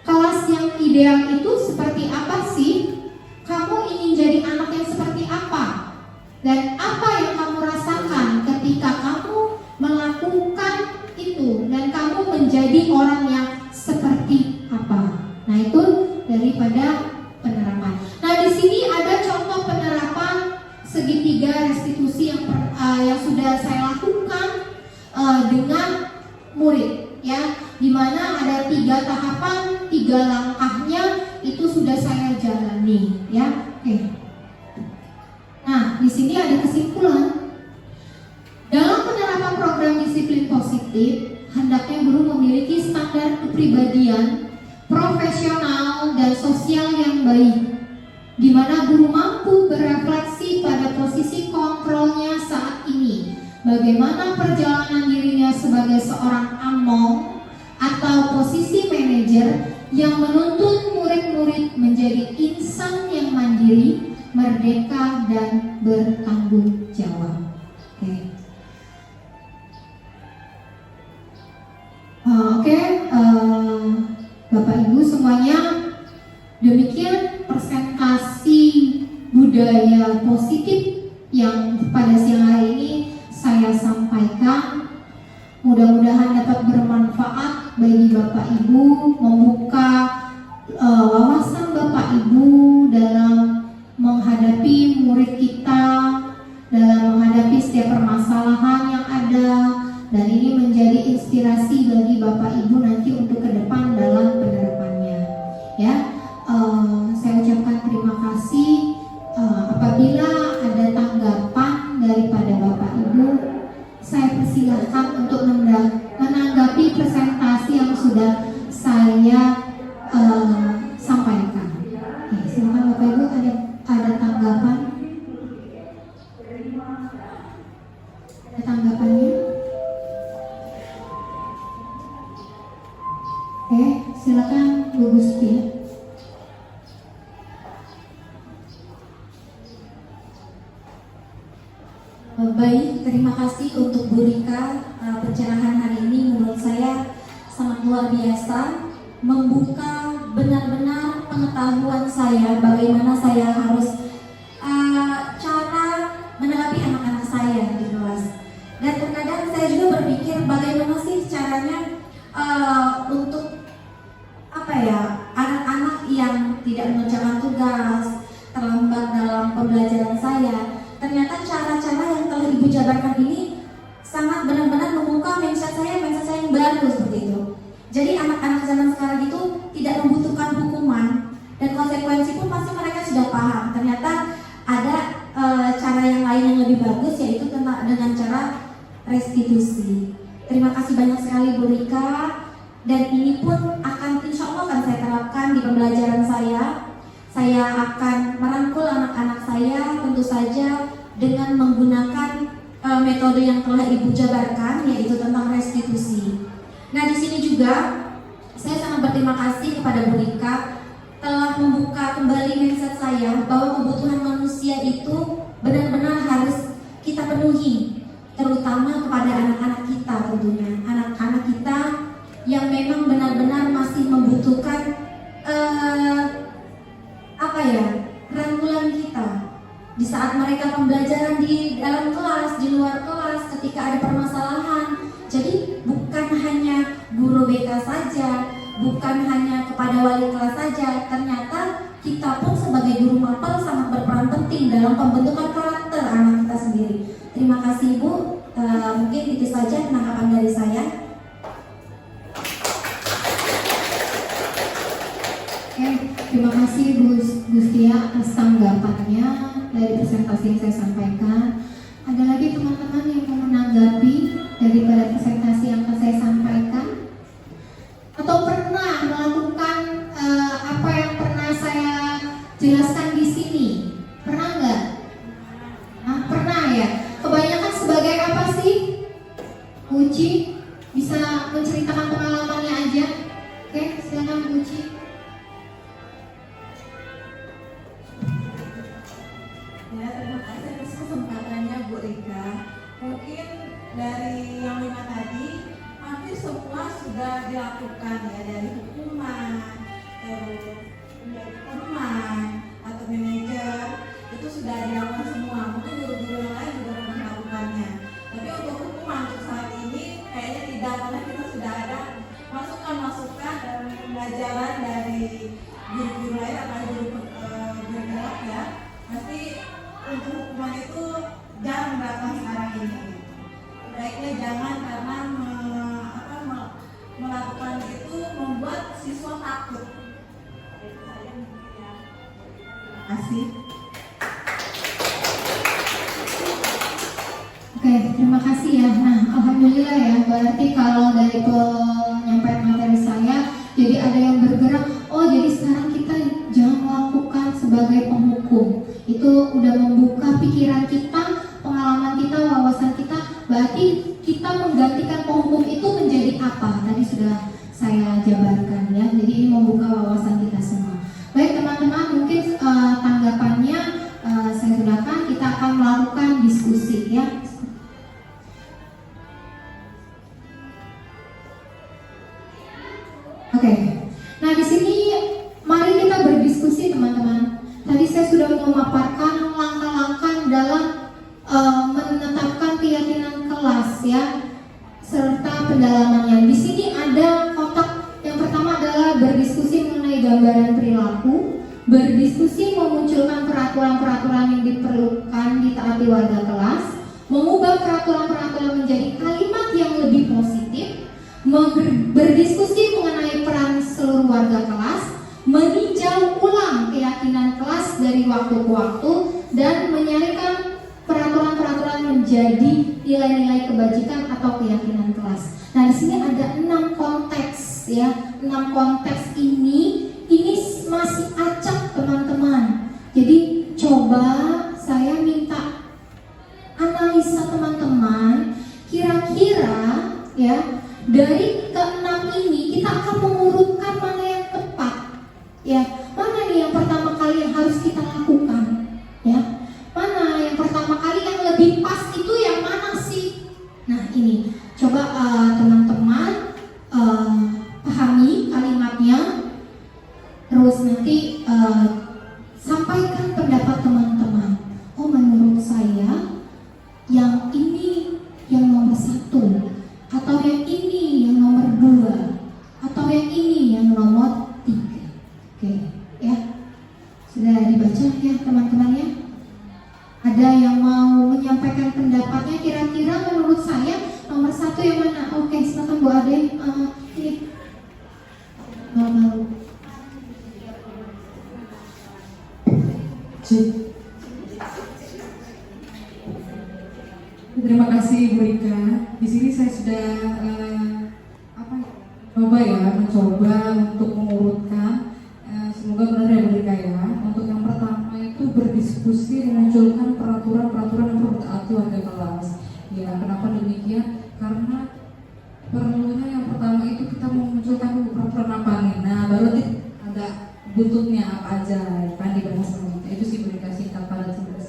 Kelas yang ideal itu seperti apa sih? Kamu ingin jadi anak yang seperti apa? Dan apa yang kamu rasakan ketika kamu melakukan itu dan kamu menjadi orang yang seperti apa? Nah, itu daripada penerapan. Nah, di sini ada contoh penerapan segitiga restitusi yang sudah saya lakukan dengan murid, ya, di mana ada 3 tahapan, 3 langkahnya itu sudah saya jalani, ya. Oke. Nah, di sini ada kesimpulan. Dalam penerapan program disiplin positif, hendaknya guru memiliki standar kepribadian, profesional dan sosial yang baik, di mana guru mampu berefleksi pada posisi kontrolnya saat ini, bagaimana perjalanan dirinya sebagai seorang among atau posisi manajer yang menuntun murid-murid menjadi insan yang mandiri, merdeka dan bertanggung jawab. Oke, Bapak Ibu semuanya, demikian presentasi budaya positif yang pada siang hari ini saya sampaikan. Mudah-mudahan dapat bermanfaat bagi Bapak Ibu, membuka wawasan Bapak Ibu dalam menghadapi murid kita, dalam menghadapi setiap permasalahan yang ada, dan ini menjadi inspirasi bagi Bapak Ibu nanti untuk ke depan dalam penerapannya. Ya, saya ucapkan terima kasih. Apabila ada tanggapan daripada Bapak Ibu, saya persilahkan untuk menanggapi presentasi yang sudah saya sampaikan. Silakan Bapak Ibu, ada tanggapan? Ada tanggapannya? Bu Gusti. Baik, terima kasih untuk Bu Rika. Pencerahan hari ini menurut saya sangat luar biasa, membuka benar-benar pengetahuan saya bagaimana saya harus cara menanggapi anak-anak saya di kelas. Dan terkadang saya juga berpikir bagaimana sih caranya untuk anak-anak yang tidak mengerjakan tugas, terlambat dalam pembelajaran saya. Ternyata cara-cara yang telah Ibu jabarkan ini sangat benar-benar membuka mindset saya yang baru seperti itu. Jadi anak-anak zaman sekarang itu tidak membutuhkan hukuman dan konsekuensi pun pasti mereka sudah paham. Ternyata ada cara yang lain yang lebih bagus, yaitu dengan cara restitusi. Terima kasih banyak sekali Bu Rika, dan ini pun insya Allah akan saya terapkan di pembelajaran saya. Saya akan merangkul anak-anak saya tentu saja dengan menggunakan metode yang telah Ibu jabarkan, yaitu tentang restitusi. Nah, di sini juga saya sangat berterima kasih kepada Bu Rika telah membuka kembali mindset saya bahwa kebutuhan manusia itu benar-benar harus kita penuhi, terutama kepada anak-anak kita tentunya. Anak-anak kita yang memang benar-benar masih membutuhkan rangkulan kita di saat mereka pembelajaran di dalam kelas, di luar kelas, ketika ada permasalahan. Jadi bukan hanya guru BK saja, bukan hanya kepada wali kelas saja, ternyata kita pun sebagai guru mapel sangat berperan penting dalam pembentukan karakter anak kita sendiri. Terima kasih Bu, mungkin itu saja penangkapan dari saya. Terima kasih Bu Gustia atas tanggapannya dari presentasi yang saya sampaikan. Ada lagi teman-teman yang mau menanggapi daripada presentasi yang akan saya sampaikan? Atau pernah melakukan apa yang pernah saya jelaskan di sini? Pernah nggak? Pernah ya? Kebanyakan sebagai apa sih? Uci bisa menceritakan pengalamannya aja. Oke, silakan Uci. Ya, terima kasih atas kesempatannya Bu Rika. Mungkin dari yang 5 tadi hampir semua sudah dilakukan ya, dari hukuman, terus menjadi teman atau manajer, itu sudah dilakukan semua. Mungkin guru-guru yang lain juga pernah melakukannya. Tapi untuk hukuman untuk saat ini kayaknya tidak, karena kita sudah ada masukan-masukan dan pembelajaran dari guru-guru lain atau guru bergerak ya. Pasti untuk hukuman itu jarang datang sekarang ini. Baiknya jangan, karena melakukan itu membuat siswa takut. Terima kasih. Oke, terima kasih ya. Nah, alhamdulillah ya. Berarti kalau dari penyampaian materi saya, jadi ada yang bergerak. Oh, jadi sekarang kita jangan melakukan sebagai penghukum. Itu udah membuka pikiran kita, pengalaman kita, wawasan kita. Berarti kita menggantikan penghukum itu menjadi apa? Tadi sudah saya jabarkan ya. Jadi ini membuka wawasan kita semua. Baik teman-teman, mungkin tanggapannya saya sudahkan. Kita akan melakukan diskusi ya. Oke. Nah, di sini mari kita berdiskusi teman-teman. Tadi saya sudah memaparkan langkah-langkah dalam menetapkan keyakinan kelas ya, serta pendalamannya. Di sini ada kotak yang pertama adalah berdiskusi mengenai gambaran perilaku, berdiskusi memunculkan peraturan-peraturan yang diperlukan ditaati warga kelas, mengubah peraturan-peraturan menjadi kalimat yang lebih positif, berdiskusi mengenai peran seluruh warga kelas, meninjau ulang keyakinan kelas dari waktu ke waktu, dan menyalurkan peraturan-peraturan menjadi nilai-nilai kebajikan atau keyakinan kelas. Nah, di sini ada 6 konteks ya. 6 konteks ini masih acak teman-teman. Jadi coba saya minta analisa teman-teman, kira-kira ya dari ke-6 ini kita akan mengurutkan mana yang tepat. lebih pas itu yang mana sih? Nah ini, coba teman-teman pahami kalimatnya, terus nanti sampaikan pendapat teman-teman. Oh menurut saya yang ini yang nomor 1, atau yang ini yang nomor 2, atau yang ini yang nomor 3. Oke, ya. Sudah dibaca ya teman-teman ya? Ada yang mau menyampaikan pendapatnya, kira-kira menurut saya nomor 1 yang mana? Oke, silakan Bu Ade. Ini mau. Terima kasih Bu Rika. Di sini saya sudah mencoba untuk mengurutkan. Semoga benar ya Bu Rika ya. Untuk yang pertama itu berdiskusi memunculkan peraturan-peraturan yang perlu ditaati warga kelas. Ya, kenapa demikian? Karena perlunya yang pertama itu kita memunculkan peraturan apa nih. Nah, baru ada buntutnya apa aja kan dibahas selanjutnya. Itu sih Bu Rika, singkat padat singkat.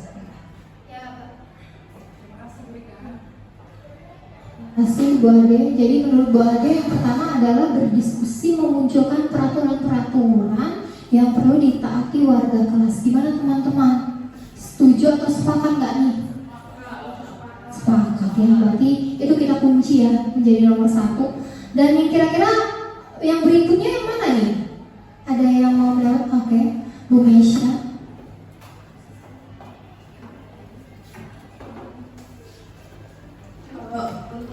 Terima kasih Bu Ade. Jadi menurut Bu Ade yang pertama adalah berdiskusi memunculkan peraturan-peraturan yang perlu ditaati warga kelas. Gimana teman-teman? Setuju atau sepakat nggak nih? Sepakat ya, berarti itu kita kunci ya menjadi nomor 1. Dan yang kira-kira yang berikutnya yang mana nih? Ada yang mau menjawab? Oke, Bu Meisha.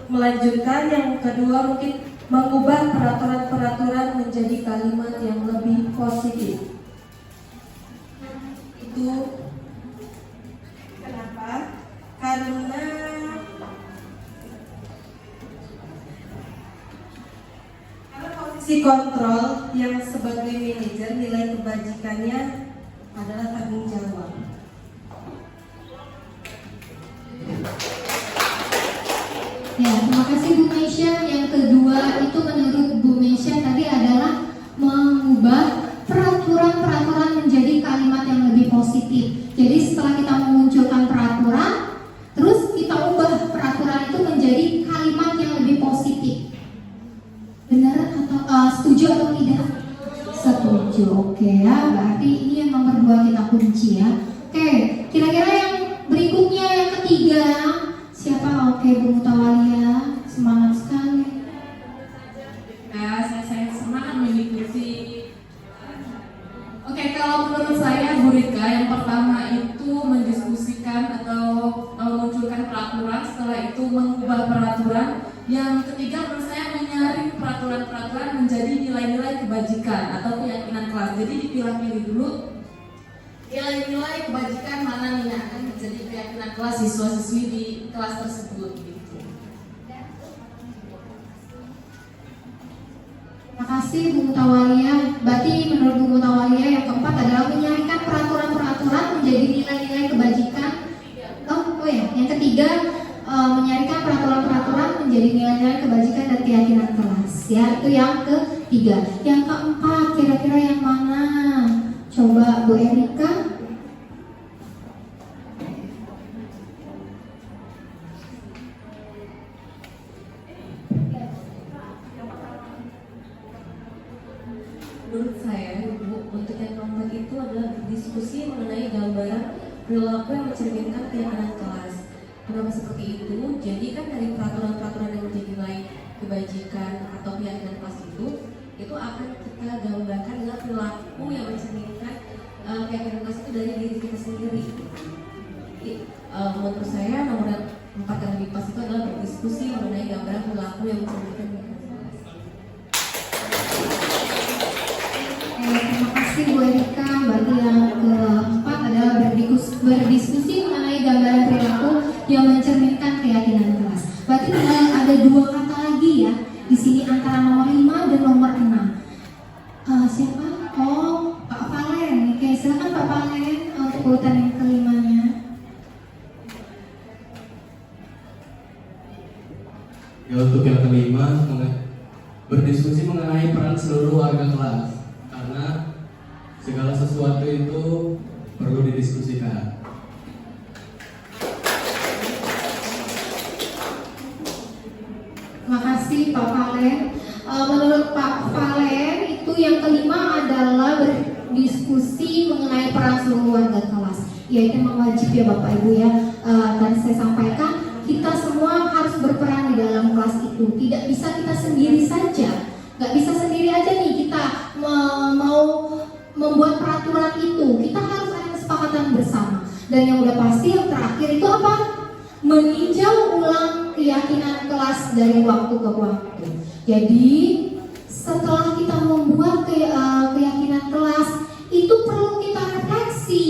Melanjutkan yang kedua, mungkin mengubah peraturan-peraturan menjadi kalimat yang lebih positif. Itu kenapa? Karena posisi kontrol yang sebagai manajer, nilai kebajikannya adalah tanggung jawab. Ya, terima kasih Bu Meisha. Yang kedua itu menurut Bu Meisha tadi adalah mengubah peraturan-peraturan menjadi kalimat yang lebih positif. Jadi setelah kita memunculkan peraturan, terus kita ubah peraturan itu menjadi kalimat yang lebih positif. Benar atau setuju atau tidak? Setuju. Oke ya, berarti ini yang nomor 2 kita kunci ya. Oke, kira-kira yang berikutnya yang ketiga siapa? Oke, Bu Mutawalia, semangat sekali. Saya semangat mengikuti. Oke, kalau menurut saya Bu Rika, yang pertama itu mendiskusikan atau memunculkan peraturan, setelah itu mengubah peraturan. Yang ketiga menurut saya menyaring peraturan-peraturan menjadi nilai-nilai kebajikan atau keyakinan kelas. Jadi dipilah-pilih dulu nilai-nilai kebajikan mana nih yang akan menjadi keyakinan kelas siswa-siswi di kelas tersebut gitu. Terima kasih Bu Mutawalia. Berarti menurut Bu Mutawalia yang keempat adalah menyaringkan peraturan-peraturan menjadi nilai-nilai kebajikan. Oh ya, yang ketiga menyaringkan peraturan-peraturan menjadi nilai-nilai kebajikan dan keyakinan kelas. Ya, itu yang ketiga. Yang keempat kira-kira yang mana? Coba Bu Erika. Menurut saya, Ibu, untuk yang keempat itu adalah berdiskusi mengenai gambaran perilaku yang mencerminkan keyakinan kelas. Kenapa seperti itu? Jadi kan dari peraturan-peraturan yang menjadi nilai kebajikan atau keyakinan kelas itu akan kita gambarkan dengan perilaku yang mencerminkan keyakinan kelas itu dari diri kita sendiri. Jadi, menurut saya nomor 4 yang lebih pas itu adalah berdiskusi mengenai gambaran perilaku yang mencerminkan keyakinan kelas. Terima kasih Bu Erika. Berarti yang keempat adalah berdiskusi mengenai gambaran perilaku yang mencerminkan keyakinan kelas. Berarti ada 2 kata lagi ya di sini antara nomor 5 dan nomor 6. Siapa? Oh, Pak Valen. Oke, silakan Pak Valen untuk urutan yang kelimanya. Ya, untuk yang kelima, berdiskusi mengenai peran seluruh warga kelas, karena segala sesuatu itu perlu didiskusikan. kasih Pak Valen. Menurut Pak Valen itu yang kelima adalah berdiskusi mengenai peran seluruh warga kelas. Ya itu memang wajib ya Bapak Ibu ya. Dan saya sampaikan kita semua harus berperan di dalam kelas itu. Tidak bisa kita sendiri saja. Gak bisa sendiri aja nih kita mau membuat peraturan itu. Kita harus ada kesepakatan bersama. Dan yang udah pasti yang terakhir itu apa? Meninjau ulang keyakinan kelas dari waktu ke waktu. Jadi setelah kita membuat keyakinan kelas itu perlu kita refleksi,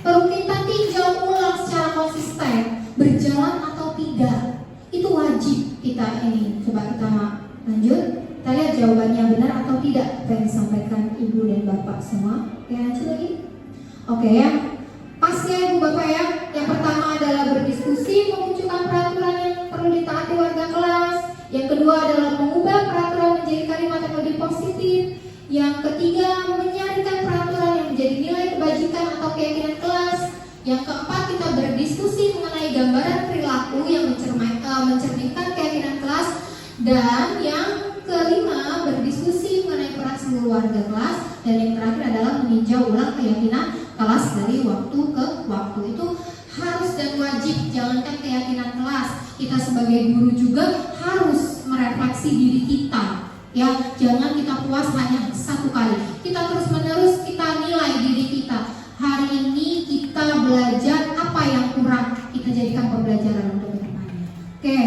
perlu kita tinjau ulang secara konsisten, berjalan atau tidak. Itu wajib kita ini. Coba kita lanjut. Kita lihat jawabannya benar atau tidak apa yang disampaikan Ibu dan Bapak semua. Ya lanjut lagi. Oke ya. Pas ya Ibu Bapak ya. Yang pertama adalah berdiskusi memunculkan peraturan yang perlu ditaati warga kelas. Yang kedua adalah mengubah peraturan menjadi kalimat yang lebih positif. Yang ketiga menyaringkan peraturan yang menjadi nilai kebajikan atau keyakinan kelas. Yang keempat kita berdiskusi mengenai gambaran perilaku yang mencerminkan keyakinan kelas. Dan yang kelima berdiskusi mengenai peran seluruh warga kelas. Dan yang terakhir adalah meninjau ulang keyakinan kelas dari waktu ke waktu. Itu harus dan wajib, jangankan keyakinan kelas, kita sebagai guru juga harus merefleksi diri kita. Ya, jangan kita puas hanya satu kali. Kita terus menerus kita nilai diri kita. Hari ini kita belajar apa yang kurang, kita jadikan pembelajaran untuk kedepannya. Oke,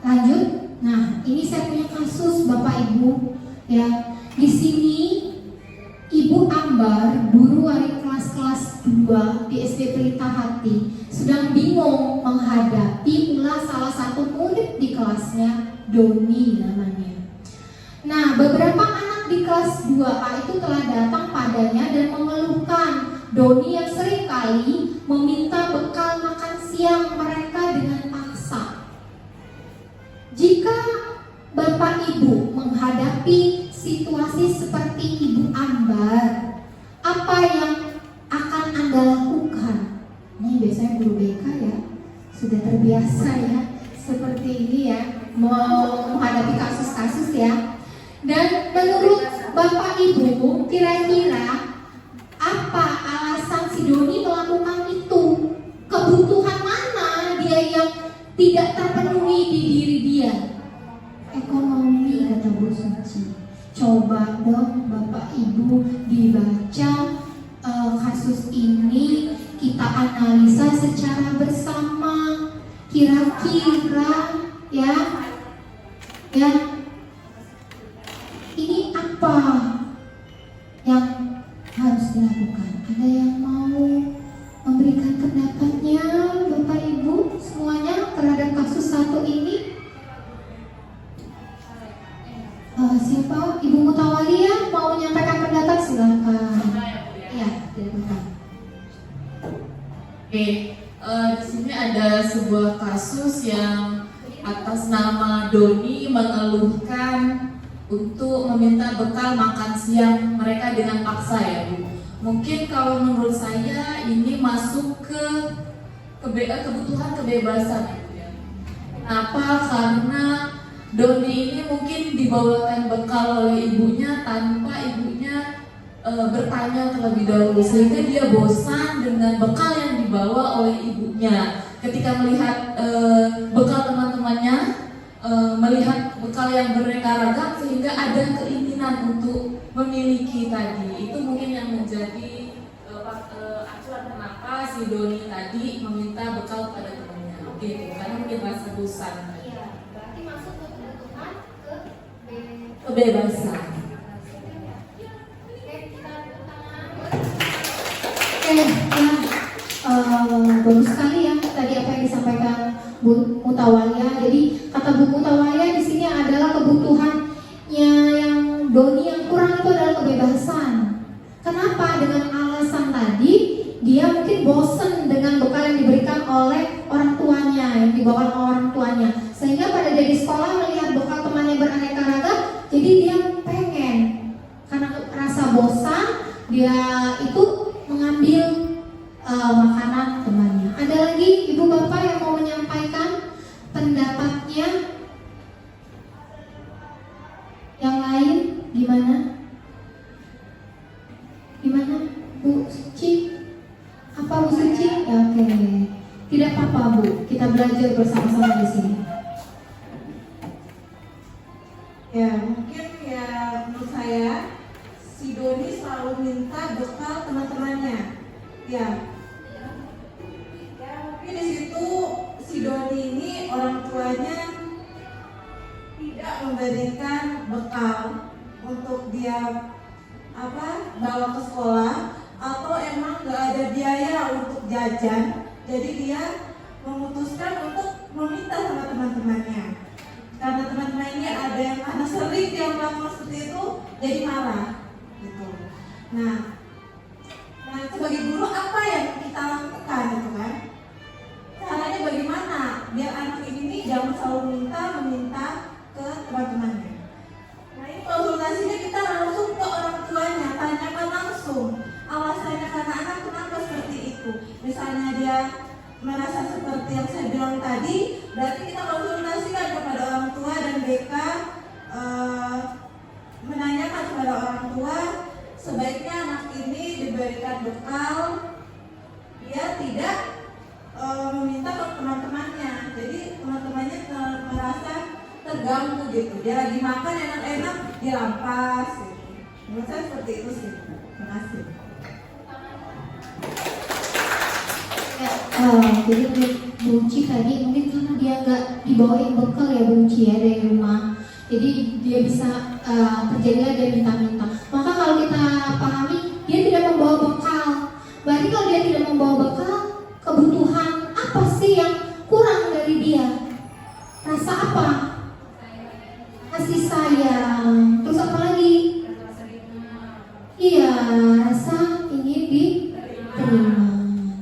lanjut. Nah, ini saya punya kasus Bapak Ibu. Ya, di sini Ibu Ambar, guru wali kelas 2 di SD Pelita Hati, sedang bingung menghadapi ulah salah satu murid di kelasnya, Doni namanya. Nah, beberapa anak di kelas 2A itu telah datang padanya dan mengeluhkan Doni yang seringkali meminta bekal makan siang mereka dengan paksa. Jika Bapak Ibu menghadapi situasi seperti Ibu Ambar, apa yang akan Anda lakukan? Ini biasanya guru BK ya, sudah terbiasa ya seperti ini ya, mau menghadapi kasus-kasus ya. Dan menurut Bapak Ibu, kira-kira apa alasan si Doni melakukan itu? Kebutuhan mana dia yang tidak terpenuhi di diri dia? Ekonomi, kata Bu Suci. Coba dong Bapak Ibu dibaca kasus ini, kita analisa secara bersama. Kira-kira ya ini apa yang harus dilakukan? Ada yang mau memberikan pendapatnya Bapak Ibu semuanya terhadap kasus satu ini? Siapa? Ibu Mutawalia mau menyampaikan pendapat, silakan. Iya, silakan. Oke, di sini ada sebuah kasus yang atas nama Doni mengeluhkan untuk meminta bekal makan siang mereka dengan paksa ya Bu. Mungkin kalau menurut saya ini masuk ke kebutuhan kebebasan ya Bu ya. Kenapa? Karena Doni ini mungkin dibawakan bekal oleh ibunya tanpa ibunya bertanya terlebih dahulu, sehingga dia bosan dengan bekal yang dibawa oleh ibunya. Ketika melihat bekal teman-temannya, melihat bekal yang beraneka ragam, sehingga ada keinginan untuk memiliki tadi. Itu mungkin yang menjadi acuan kenapa si Doni tadi meminta bekal pada temannya. Oke, karena mungkin rasa bosan. Berarti masuk ke kebutuhan Kebebasan. Bagus sekali ya tadi apa yang disampaikan Bu Mutawalia. Jadi kata Bu Mutawalia di sini adalah kebutuhannya yang Doni yang kurang itu adalah kebebasan. Kenapa? Dengan alasan tadi dia mungkin bosan dengan bekal yang diberikan oleh orang tuanya, yang dibawa oleh orang tuanya, sehingga pada dia di sekolah melihat bekal temannya beraneka ragam, jadi dia pengen, karena rasa bosan dia itu mengambil makanan temannya. Ada lagi ibu bapak yang mau menyampaikan pendapatnya? Gimana? Gimana Bu Suci? Apa Bu Suci? Ya, oke. Tidak apa-apa Bu, kita belajar bersama-sama di sini. Ya, mungkin ya menurut saya si Doni selalu minta bekal teman-temannya. Ya, mungkin di situ si Doni ini orang tuanya tidak memberikan bekal untuk dia bawa ke sekolah, atau emang nggak ada biaya untuk jajan, jadi dia memutuskan untuk meminta sama teman-temannya. Karena teman-teman ini ada yang mana sering dia melakukan seperti itu, jadi marah gitu. Nah sebagai guru apa yang kita lakukan gitu kan? Caranya bagaimana biar anak ini jangan selalu meminta ke teman-temannya. Nah ini konsultasinya kita langsung ke orang tuanya, tanyakan langsung alasannya karena anak kenapa seperti itu. Misalnya dia merasa seperti yang saya bilang tadi, berarti kita konsultasikan kepada orang tua dan BK, menanyakan kepada orang tua sebaiknya anak ini diberikan bekal, dia tidak meminta ke teman-temannya, jadi teman-temannya merasa terganggu gitu. Dia lagi makan enak-enak dirampas gitu. Menurut saya seperti itu sih. Terima kasih. Jadi Bunci tadi mungkin karena dia nggak dibawain bekal ya Bunci ya dari rumah, jadi dia bisa terjadilah dia minta-minta. Maka kalau kita pahami dia tidak membawa bekal, berarti kalau dia tidak membawa bekal, kebutuhan apa sih yang kurang dari dia? Rasa apa? Kasih sayang. Terus apa lagi? Iya, rasa ingin diterima.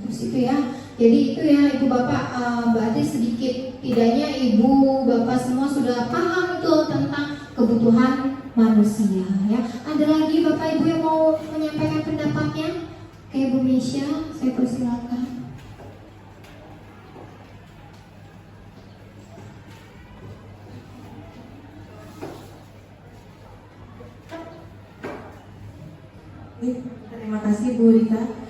Terus itu ya. Jadi itu ya ibu bapak, berarti sedikit tidaknya ibu bapak semua sudah paham tuh tentang kebutuhan manusia ya. Ada lagi bapak ibu yang mau menyampaikan pendapatnya? Oke Bu Misha, saya persilakan. Terima kasih Bu Rita.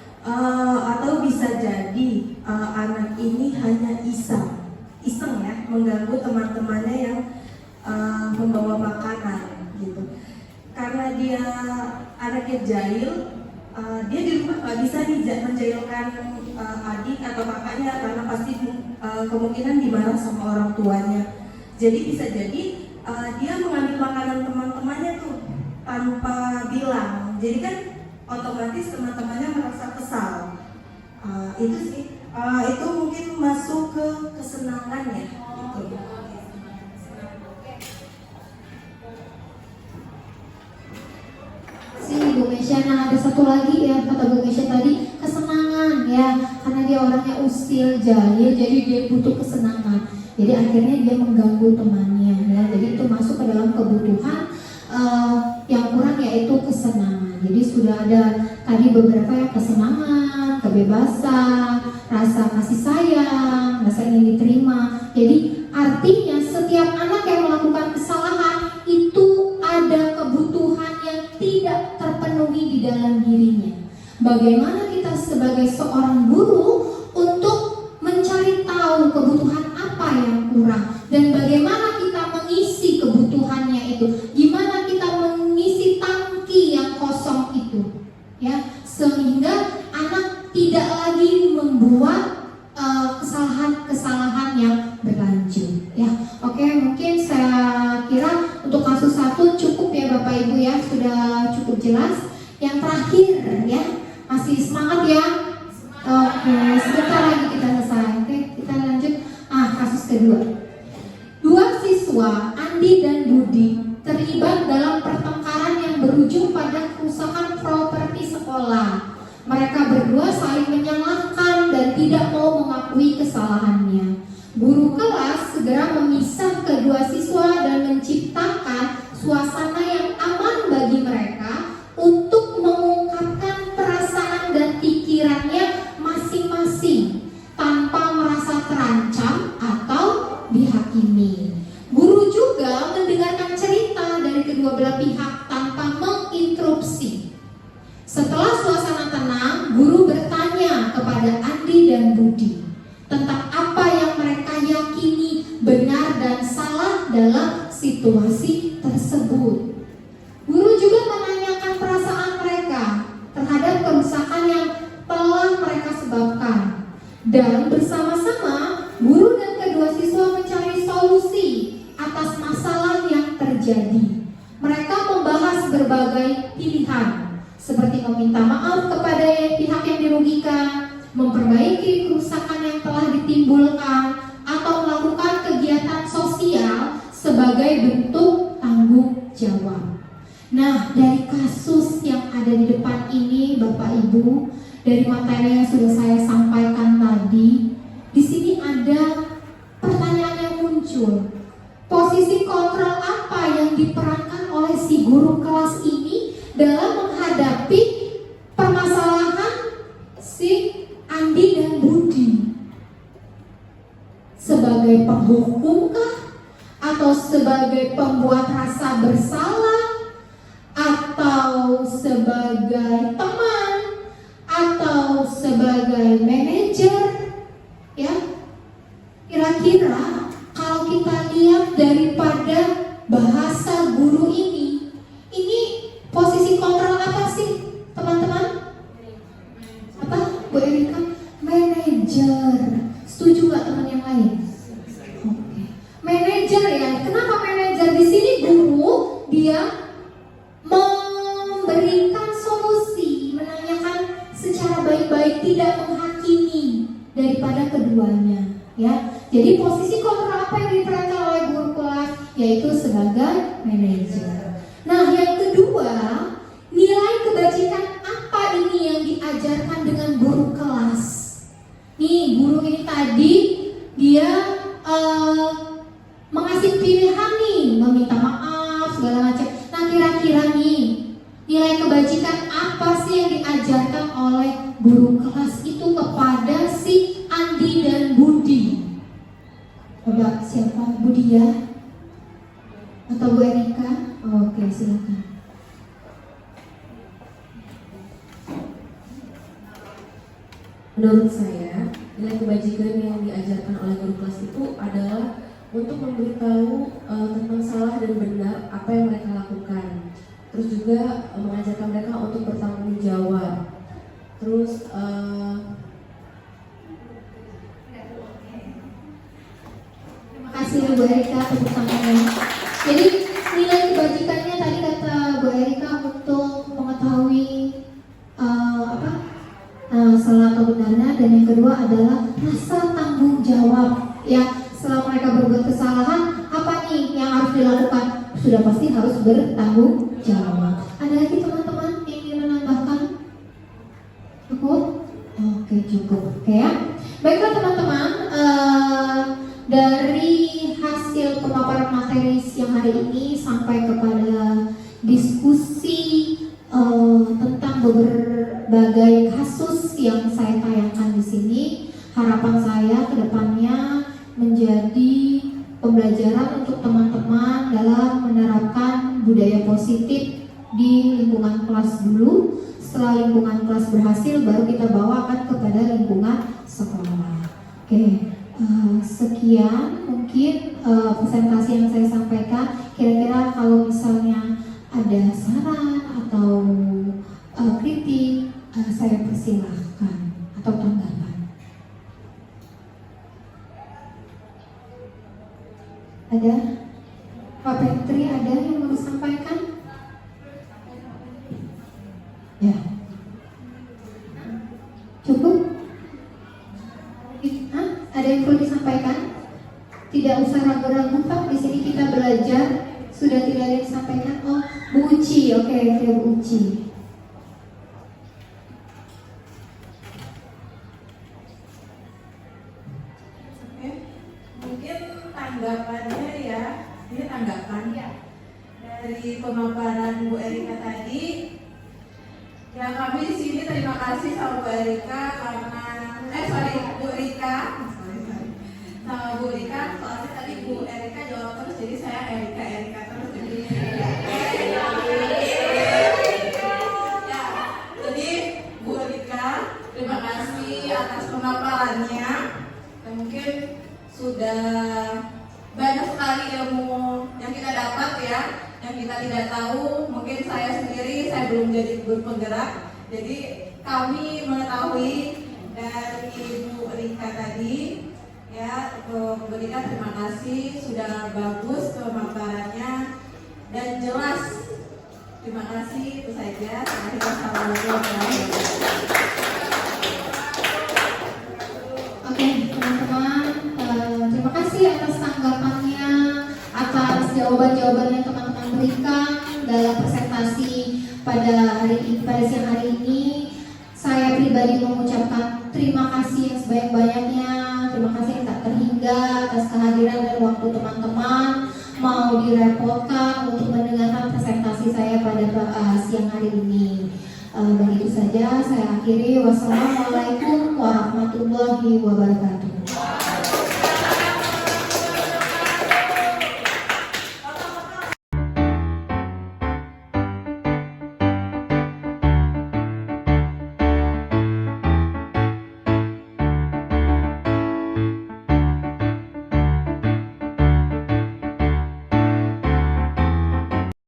Atau bisa jadi anak ini hanya iseng ya, mengganggu teman-temannya yang membawa makanan gitu. Karena dia anaknya jahil, dia di rumah nggak bisa nih menjahilkan adik atau kakaknya, karena pasti kemungkinan dimarah sama orang tuanya. Jadi bisa jadi dia mengambil makanan teman-temannya tuh tanpa bilang. Jadi kan otomatis teman-temannya merasa kesal. Itu sih, itu mungkin masuk ke kesenangannya gitu. Bu Mesya, nah ada satu lagi ya kata Bu Mesya tadi, kesenangan ya, karena dia orangnya usil, jahil, jadi dia butuh kesenangan. Jadi akhirnya dia mengganggu temannya ya. Jadi itu masuk ke dalam kebutuhan yang kurang, yaitu kesenangan. Jadi sudah ada tadi beberapa yang kesenangan, kebebasan, rasa kasih sayang, rasa ingin diterima. Jadi artinya setiap anak yang melakukan kesalahan itu ada kebutuhan yang tidak terpenuhi di dalam dirinya. Bagaimana kita sebagai seorang guru untuk mencari tahu kebutuhan apa yang kurang dan bagaimana kita mengisi kebutuhannya itu, gimana kita mengisi tangki yang kosong itu ya, sehingga anak tidak lagi membuat kesalahan-kesalahan yang berlanjut ya. Oke, mungkin saya kira untuk kasus 1 cukup ya Bapak Ibu ya, sudah cukup jelas. Yang terakhir ya, masih semangat ya? Oke, sebentar lagi kita selesai. Oke, kita lanjut. Kasus kedua. 2 siswa, Andi dan Budi, terlibat dalam pertengkaran yang berujung pada kerusakan properti sekolah. Mereka berdua saling menyalahkan dan tidak mau mengakui kesalahannya. Guru kelas segera memisah kedua siswa dan menciptakan suasana yang aman bagi mereka untuk mengungkapkan perasaan dan pikirannya masing-masing tanpa merasa terancam atau dihakimi. Guru juga mendengarkan cerita dari kedua belah pihak tanpa situasi tersebut. Guru juga menanyakan perasaan mereka terhadap kerusakan yang telah mereka sebabkan. Dan bersama-sama, guru dan kedua siswa mencari solusi atas masalah yang terjadi. Mereka membahas berbagai pilihan, seperti meminta maaf kepada pihak yang dirugikan, memperbaiki kerusakan yang telah ditimbulkan, atau melakukan kegiatan sosial sebagai bentuk tanggung jawab. Nah, dari kasus yang ada di depan ini, Bapak Ibu, dari materi yang sudah saya sampaikan tadi, di sini ada pertanyaan yang muncul. Posisi kontrol apa yang diperankan oleh si guru kelas ini dalam menghadapi permasalahan si Andi dan Budi? Sebagai penghukum kah? Atau sebagai pembuat rasa bersalah? Atau sebagai teman? Atau sebagai manajer? Ya, kira-kira kalau kita lihat daripada bahasa guru ini posisi kontrol apa sih, teman-teman? Apa, Bu Erika? Manajer. Setuju nggak teman yang lain? Oke. Manajer ya. Kenapa manajer? Di sini guru dia memberikan solusi, menanyakan secara baik-baik, tidak menghakimi daripada keduanya. Ya. Jadi posisi kontrol apa yang diperankan oleh guru kelas? Yaitu sebagai manajer. Nah, yang kedua, nilai kebajikan apa ini yang diajarkan dengan guru kelas? Nih, guru ini tadi dia mengasih pilihan nih, meminta maaf segala macam. Nah, kira-kira nih nilai kebajikan apa sih yang diajarkan oleh guru kelas itu kepada si Andi dan Budi? Coba siapa? Budia atau Bu Erika? Oke, silakan. Menurut saya, nilai kebajikan yang diajarkan oleh guru kelas itu adalah untuk memberitahu tentang salah dan benar apa yang mereka lakukan. Terus juga mengajarkan mereka untuk bertanggung jawab. Terus terima kasih Bu Erika, tepuk tangannya. Jadi nilai kebajikannya tadi kata Bu Erika untuk mengetahui salah atau benarnya, dan yang kedua adalah rasa tanggung jawab. Ya, setelah mereka berbuat kesalahan, apa nih yang harus dilakukan? Sudah pasti harus bertanggung jawab. Ada lagi teman-teman yang ingin menambahkan? Cukup? Oke, cukup. Oke ya. Baiklah teman-teman, dari hasil pemaparan materi siang hari ini sampai kepada diskusi tentang berbagai kasus yang saya tayangkan di sini, harapan saya ke depannya menjadi pembelajaran untuk teman-teman dalam menerapkan budaya positif di lingkungan kelas dulu. Setelah lingkungan kelas berhasil, baru kita bawakan kepada lingkungan sekolah. Oke, sekian mungkin presentasi yang saya sampaikan. Kira-kira kalau misalnya ada saran atau kritik, saya persilahkan atau tanggapan. Ada? Pak Petri ada yang mau disampaikan? Ya. Cukup? Hah? Ada yang perlu disampaikan? Tidak usah ragu-ragu Pak, di sini kita belajar. Sudah tidak ada yang disampaikan? Oh, Bu Uci, oke, Bu Uci. Mungkin tanggapannya ya, ini tanggapan ya dari pemaparan Bu Erika tadi. Ya, kami di sini terima kasih sama Bu Erika karena Bu Rika sama Bu Rika, soalnya tadi Bu Erika jawab terus, jadi saya Erika terus jadi ya, jadi Bu Rika terima kasih atas pemaparannya. Dan mungkin sudah banyak sekali ilmu yang kita dapat ya, yang kita tidak tahu. Mungkin saya sendiri, saya belum jadi guru penggerak, jadi kami mengetahui dari Ibu Rika tadi ya. Untuk Bu Rika terima kasih, sudah bagus pemaparannya dan jelas. Terima kasih, itu saja. Assalamualaikum warahmatullahi wabarakatuh. Oke, teman-teman, terima kasih atas tanggapannya, atas jawaban-jawabannya teman-teman berikan dalam presentasi pada siang hari ini. Saya pribadi mengucapkan terima kasih yang sebanyak-banyaknya. Terima kasih yang tak terhingga atas kehadiran dan waktu teman-teman mau direpotkan untuk mendengarkan presentasi saya pada siang hari ini. Begitu saja saya akhiri. Wassalamualaikum warahmatullahi wabarakatuh.